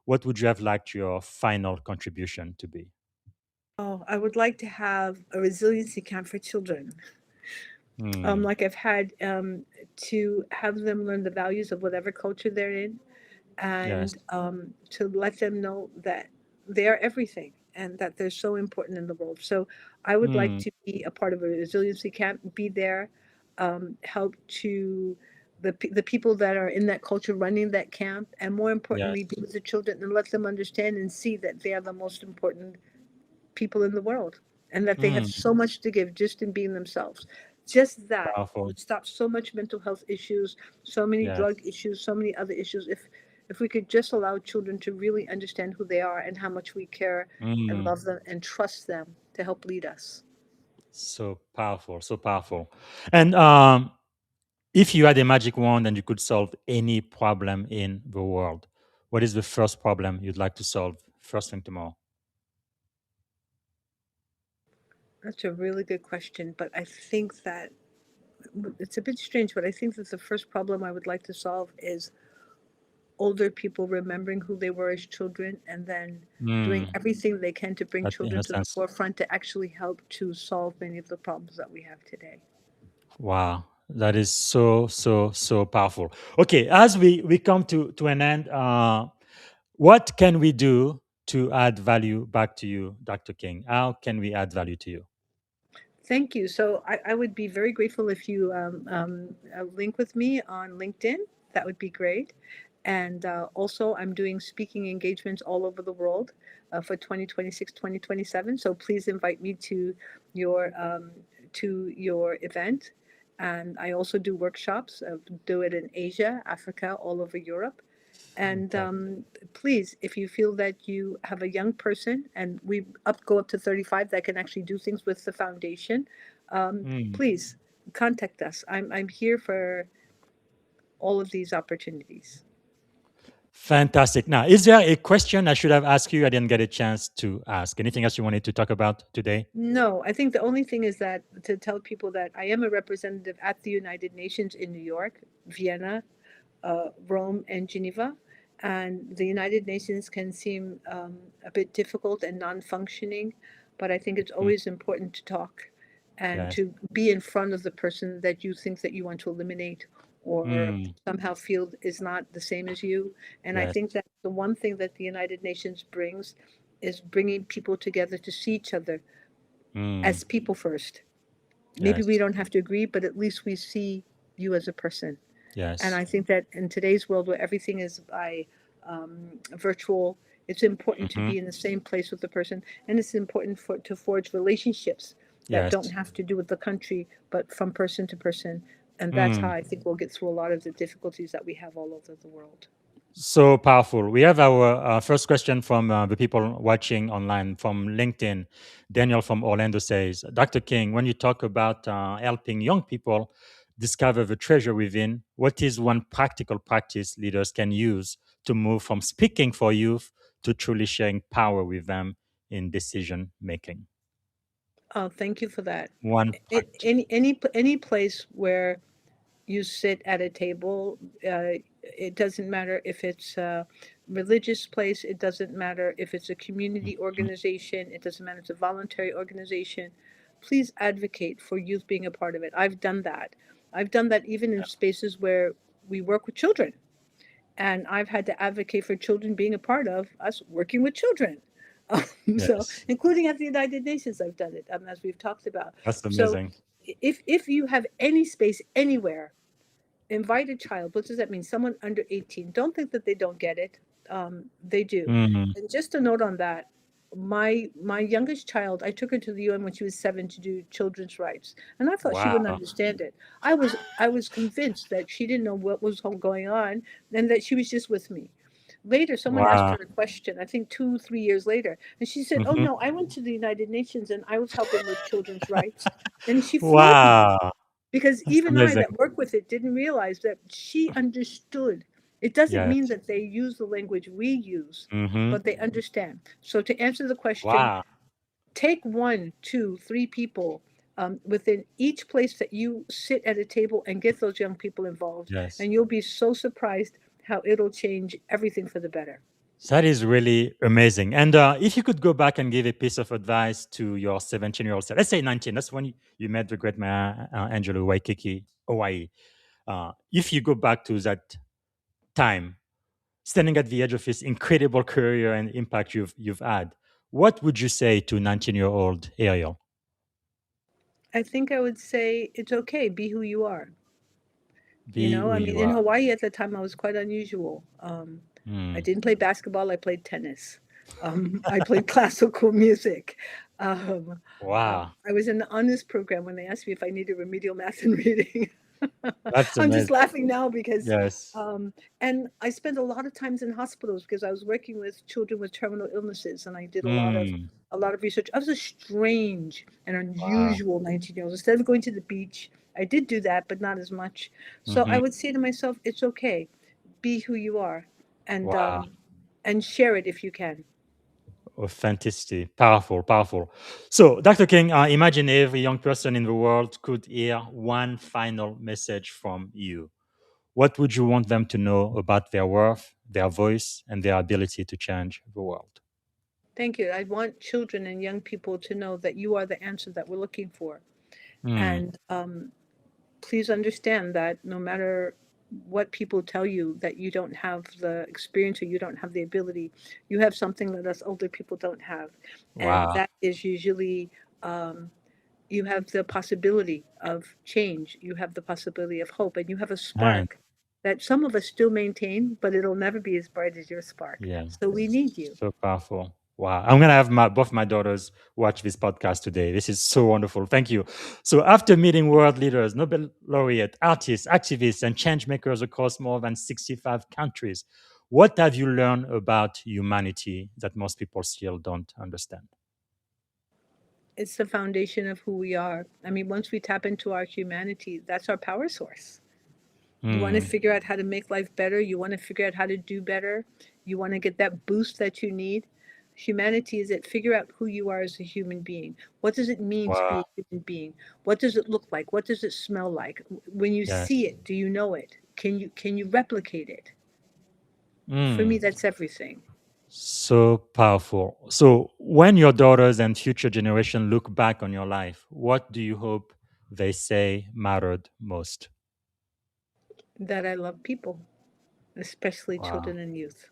what would you have liked your final contribution to be? Oh, I would like to have a resiliency camp for children. Mm, Like I've had to have them learn the values of whatever culture they're in, yes. and to let them know that they are everything and that they're so important in the world. So I would like Mm, to be a part of a resiliency camp, be there, help to the people that are in that culture running that camp, and more importantly, be yes. with the children and let them understand and see that they are the most important people in the world and that they have Mm, so much to give just in being themselves. Just that powerful. would stop so much mental health issues, so many drug Yes. issues, so many other issues. If we could just allow children to really understand who they are and how much we care and Mm, love them and trust them to help lead us. so powerful. So powerful. And if you had a magic wand and you could solve any problem in the world, what is the first problem you'd like to solve first thing tomorrow? That's a really good question, but I think that it's a bit strange, but I think that the first problem I would like to solve is older people remembering who they were as children and then doing Mm, everything they can to bring that children to the innocence. forefront to actually help to solve many of the problems that we have today. Wow. That is so, so, so powerful. Okay, as we come to an end, what can we do to add value back to you, Dr. King? How can we add value to you? Thank you. So I would be very grateful if you link with me on LinkedIn. That would be great. And also, I'm doing speaking engagements all over the world for 2026, 2027. So please invite me your your event. And I also do workshops. Do it in Asia, Africa, all over Europe. And Okay. please, if you feel that you have a young person, and we go up to 35 that can actually do things with the foundation, Mm. please contact us. I'm here for all of these opportunities. Fantastic. Now, is there a question I should have asked you? I didn't get a chance to ask. Anything else you wanted to talk about today? No, I think the only thing is that to tell people that I am a representative at the United Nations in New York, Vienna, Rome, and Geneva. And the United Nations can seem a bit difficult and non functioning, but I think it's Mm. always important to talk and Yes. to be in front of the person that you think that you want to eliminate or Mm. somehow feel is not the same as you. And I Yes. think that the one thing that the United Nations brings is bringing people together to see each other Mm. as people first. Maybe we Yes. don't have to agree, but at least we see you as a person. And Yes. I think that in today's world where everything is by virtual, it's important to Hmm. be in the same place with the person. And it's important to forge relationships that don't Yes. have to do with the country, but from person to person. And that's how Mm. I think we'll get through a lot of the difficulties that we have all over the world. So powerful. We have our first question from the people watching online from LinkedIn. Daniel from Orlando says, Dr. King, when you talk about helping young people discover the treasure within, what is one practical practice leaders can use to move from speaking for youth to truly sharing power with them in decision making? Oh, thank you for that. One practice. Any place where you sit at a table. It doesn't matter if it's a religious place. It doesn't matter if it's a community Mhm. organization. It doesn't matter if it's a voluntary organization. Please advocate for youth being a part of it. I've done that. I've done that even in spaces where we work with children. And I've had to advocate for children being a part of us working with children. So, Yes, including at the United Nations, I've done it, as we've talked about. that's So, amazing. if you have any space anywhere, invite a child. What does that mean? Someone under 18. Don't think that they don't get it. They do. Mm. And just a note on that, my youngest child, I took her to the UN when she was 7 to do children's rights, and I thought she wouldn't Wow. understand it. I was convinced that she didn't know what was going on, and that she was just with me. Later, someone asked Wow. her a question, I think 2, 3 years later, and she said, "Oh Mhm. no, I went to the United Nations and I was helping with children's rights," and she floored me Wow. because That's even I amazing. that work with it didn't realize that she understood. It doesn't mean Yes. that they use the language we use, Hmm. but they understand. So to answer the question, Wow. take 1, 2, 3 people within each place that you sit at a table and get those young people involved, Yes. and you'll be so surprised how it'll change everything for the better. That is really amazing. And if you could go back and give a piece of advice to your 17-year-old self, let's say 19, that's when you met the great man, Angelo Waikiki, Hawaii. If you go back to that time, standing at the edge of this incredible career and impact you've had, what would you say to 19-year-old Ariel? I think I would say it's okay, be who you are. Be who I mean, you in are. Hawaii at the time, I was quite unusual. I Mm, didn't play basketball, I played tennis. I played classical music. Um, wow, I was in the honors program when they asked me if I needed remedial math and reading. that's I'm just amazing. laughing now because, Yes. and I spent a lot of times in hospitals because I was working with children with terminal illnesses, and I did Mm, a lot of research. I was a strange and wow. unusual 19-year-old. Instead of going to the beach, I did do that, but not as much. So I Hmm. would say to myself, it's okay, be who you are, and Wow. share it if you can. Authenticity. Powerful, powerful. So, Dr. King, imagine every young person in the world could hear one final message from you. What would you want them to know about their worth, their voice, and their ability to change the world? Thank you. I want children and young people to know that you are the answer that we're looking for. Mm, And please understand that no matter what people tell you that you don't have the experience or you don't have the ability, you have something that us older people don't have. And wow. that is usually you have the possibility of change, you have the possibility of hope, and you have a And spark that some of us still maintain, but it'll never be as bright as your spark. yeah, So we need you. so powerful. Wow. I'm going to have both my daughters watch this podcast today. This is so wonderful. Thank you. So, after meeting world leaders, Nobel laureate, artists, activists, and change makers across more than 65 countries, what have you learned about humanity that most people still don't understand? It's the foundation of who we are. I mean, once we tap into our humanity, that's our power source. You want to Mm, figure out how to make life better. You want to figure out how to do better. You want to get that boost that you need. Humanity is it. Figure out who you are as a human being. What does it mean to be wow. a human being? What does it look like? What does it smell like? When you Yes. see it, do you know it? Can you replicate it? For me, Mm. that's everything. So powerful. So, when your daughters and future generation look back on your life, what do you hope they say mattered most? That I love people, especially Wow, children and youth.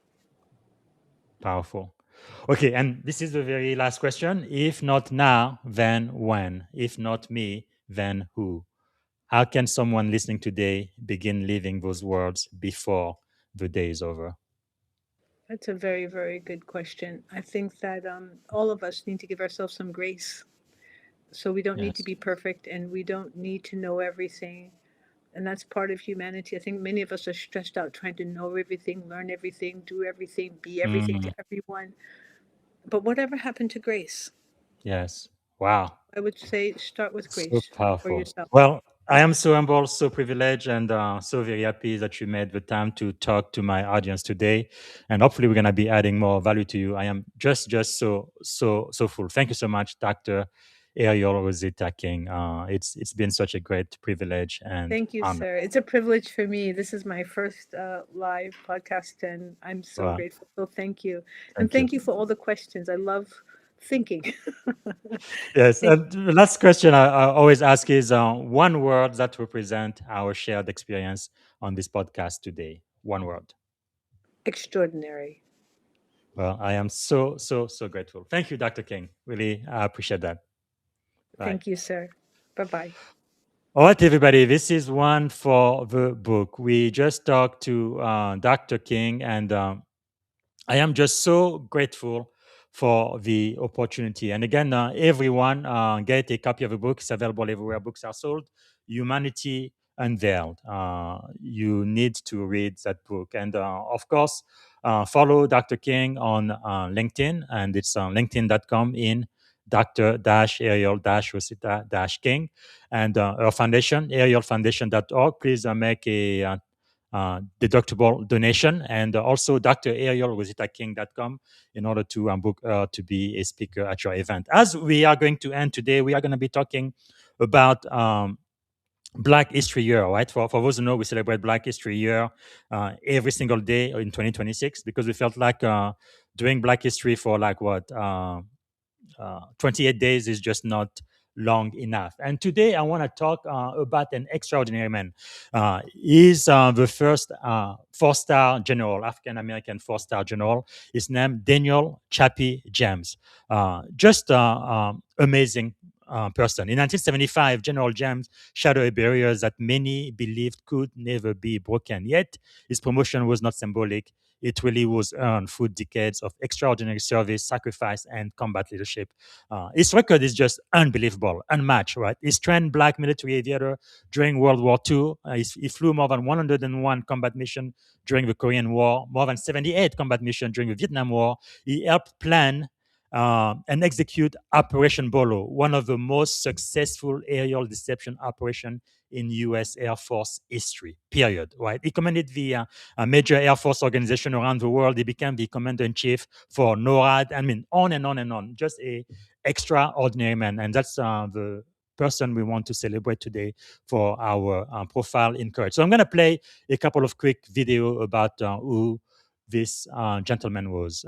powerful. Okay, and this is the very last question. If not now, then when? If not me, then who? How can someone listening today begin living those words before the day is over? That's a very, very good question. I think that all of us need to give ourselves some grace. So we don't need to Yes. be perfect and we don't need to know everything. And that's part of humanity. I think many of us are stressed out trying to know everything, learn everything, do everything, be everything Mm, to everyone. But whatever happened to grace? yes. Wow. I would say start with So grace for powerful. yourself. Well, I am so humble, so privileged, and so very happy that you made the time to talk to my audience today. And hopefully, we're gonna be adding more value to you. I am just so full. Thank you so much, Dr. Ariel Rosita King. It's been such a great privilege and Thank you, honor. sir. It's a privilege for me. This is my first live podcast, and I'm so Wow, grateful. So thank you. And thank you. thank you for all the questions. I love thinking. Yes, Thank and the last question I always ask is one word that represent our shared experience on this podcast today. One word. extraordinary. Well, I am so grateful. Thank you, Dr. King. Really, I appreciate that. Right. Thank you, sir. Bye bye. All right, everybody. This is one for the book. We just talked to Dr. King, and I am just so grateful for the opportunity. And again, everyone get a copy of the book. It's available everywhere books are sold. Humanity Unveiled. You need to read that book. And of course, follow Dr. King on LinkedIn, and it's on linkedin.com in Dr. Ariel Rosita King. And our foundation, arielfoundation.org. Please make a deductible donation, and also drarielrositaking.com in order to book to be a speaker at your event. As we are going to end today, we are going to be talking about Black History Year, right? For those who know, we celebrate Black History Year every single day in 2026 because we felt like doing Black History for 28 days is just not long enough. And today I want to talk about an extraordinary man. He's the first four-star general, African-American four-star general. His name, Daniel Chappie James. Amazing person. In 1975, General James shattered a barrier that many believed could never be broken. Yet, his promotion was not symbolic. It really was earned through decades of extraordinary service, sacrifice, and combat leadership. His record is just unbelievable, unmatched, right? He's trained black military aviator during World War II. He flew more than 101 combat missions during the Korean War, more than 78 combat missions during the Vietnam War. He helped plan and execute Operation Bolo, one of the most successful aerial deception operation in U.S. Air Force history, period, right? He commanded the major Air Force organization around the world. He became the commander-in-chief for NORAD. I mean, on and on and on. Just a extraordinary man. And that's the person we want to celebrate today for our profile in Courage. So I'm going to play a couple of quick video about who this gentleman was,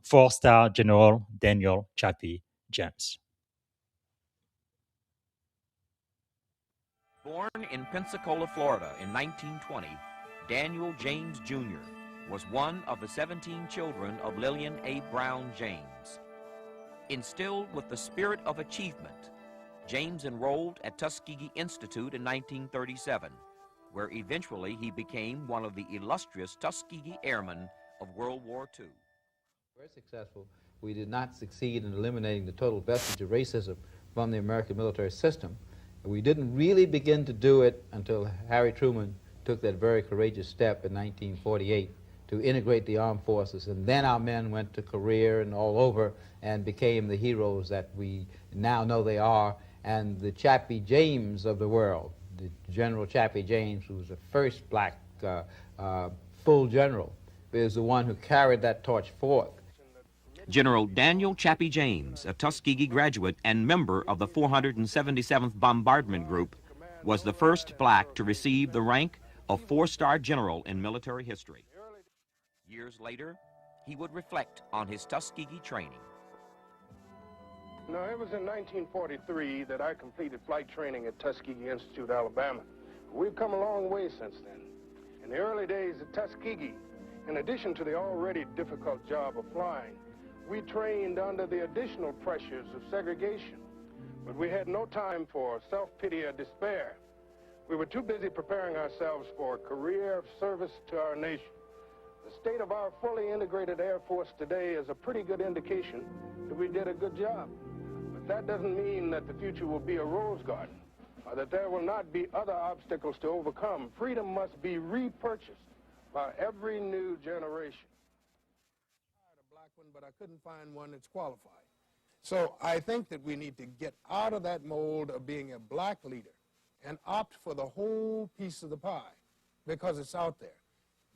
four-star General Daniel Chappie James. Born in Pensacola, Florida in 1920, Daniel James Jr. was one of the 17 children of Lillian A. Brown James. Instilled with the spirit of achievement, James enrolled at Tuskegee Institute in 1937, where eventually he became one of the illustrious Tuskegee Airmen of World War II. Very successful. We did not succeed in eliminating the total vestige of racism from the American military system. We didn't really begin to do it until Harry Truman took that very courageous step in 1948 to integrate the armed forces, and then our men went to Korea and all over and became the heroes that we now know they are, and the Chappie James of the world, the General Chappie James, who was the first black full general, is the one who carried that torch forth. General Daniel Chappie James, a Tuskegee graduate and member of the 477th Bombardment Group, was the first black to receive the rank of four-star general in military history. Years later, he would reflect on his Tuskegee training. Now, it was in 1943 that I completed flight training at Tuskegee Institute, Alabama. We've come a long way since then. In the early days at Tuskegee, in addition to the already difficult job of flying, we trained under the additional pressures of segregation, but we had no time for self-pity or despair. We were too busy preparing ourselves for a career of service to our nation. The state of our fully integrated Air Force today is a pretty good indication that we did a good job. But that doesn't mean that the future will be a rose garden, or that there will not be other obstacles to overcome. Freedom must be repurchased by every new generation. But I couldn't find one that's qualified. So I think that we need to get out of that mold of being a black leader and opt for the whole piece of the pie because it's out there.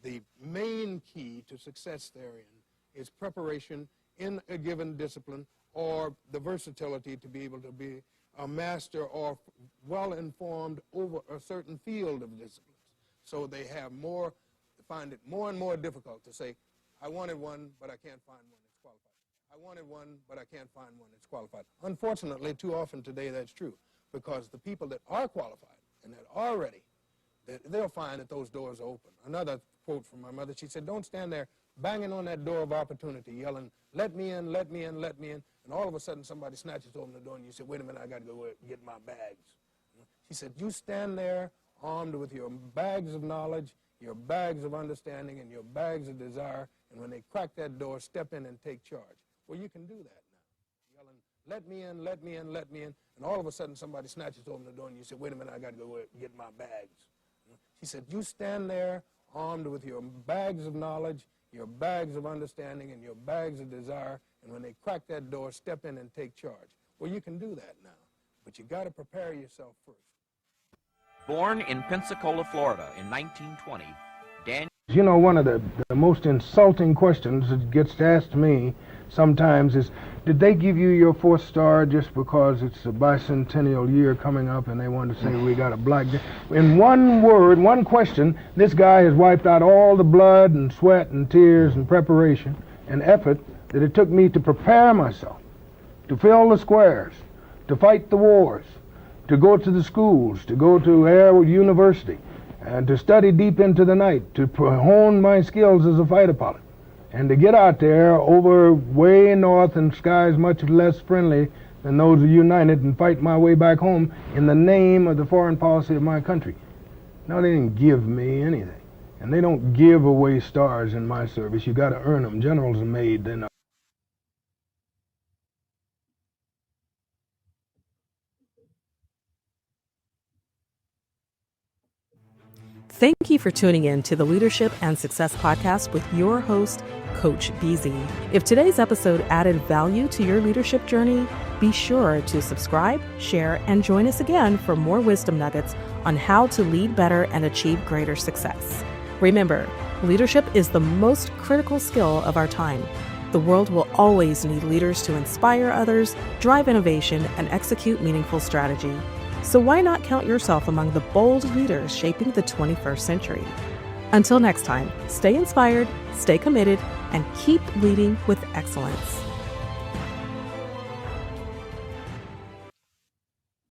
The main key to success therein is preparation in a given discipline or the versatility to be able to be a master or well-informed over a certain field of disciplines. So they have more, find it more and more difficult to say, I wanted one, but I can't find one that's qualified. I wanted one, but I can't find one that's qualified. Unfortunately, too often today that's true, because the people that are qualified and that are ready, they'll find that those doors are open. Another quote from my mother, she said, don't stand there banging on that door of opportunity, yelling, let me in, let me in, let me in, and all of a sudden somebody snatches open the door and you say, wait a minute, I got to go get my bags. She said, you stand there armed with your bags of knowledge, your bags of understanding, and your bags of desire, and when they crack that door, step in and take charge. Well, you can do that now. Yelling, let me in, let me in, let me in, and all of a sudden somebody snatches open the door and you say, wait a minute, I got to go get my bags. She said, you stand there armed with your bags of knowledge, your bags of understanding, and your bags of desire, and when they crack that door, step in and take charge. Well, you can do that now, but you got to prepare yourself first. Born in Pensacola, Florida in 1920, Daniel... You know, one of the most insulting questions that gets asked me sometimes is, did they give you your 4th star just because it's a bicentennial year coming up and they want to say we got a black day? In one word, one question, this guy has wiped out all the blood and sweat and tears and preparation and effort that it took me to prepare myself, to fill the squares, to fight the wars, to go to the schools, to go to Air University, and to study deep into the night, to hone my skills as a fighter pilot, and to get out there over way north in skies much less friendly than those of United and fight my way back home in the name of the foreign policy of my country. No, they didn't give me anything. And they don't give away stars in my service. You got to earn them. Generals are made, they're not. Thank you for tuning in to the Leadership and Success Podcast with your host, Coach BZ. If today's episode added value to your leadership journey, be sure to subscribe, share, and join us again for more wisdom nuggets on how to lead better and achieve greater success. Remember, leadership is the most critical skill of our time. The world will always need leaders to inspire others, drive innovation, and execute meaningful strategy. So why not count yourself among the bold leaders shaping the 21st century? Until next time, stay inspired, stay committed, and keep leading with excellence.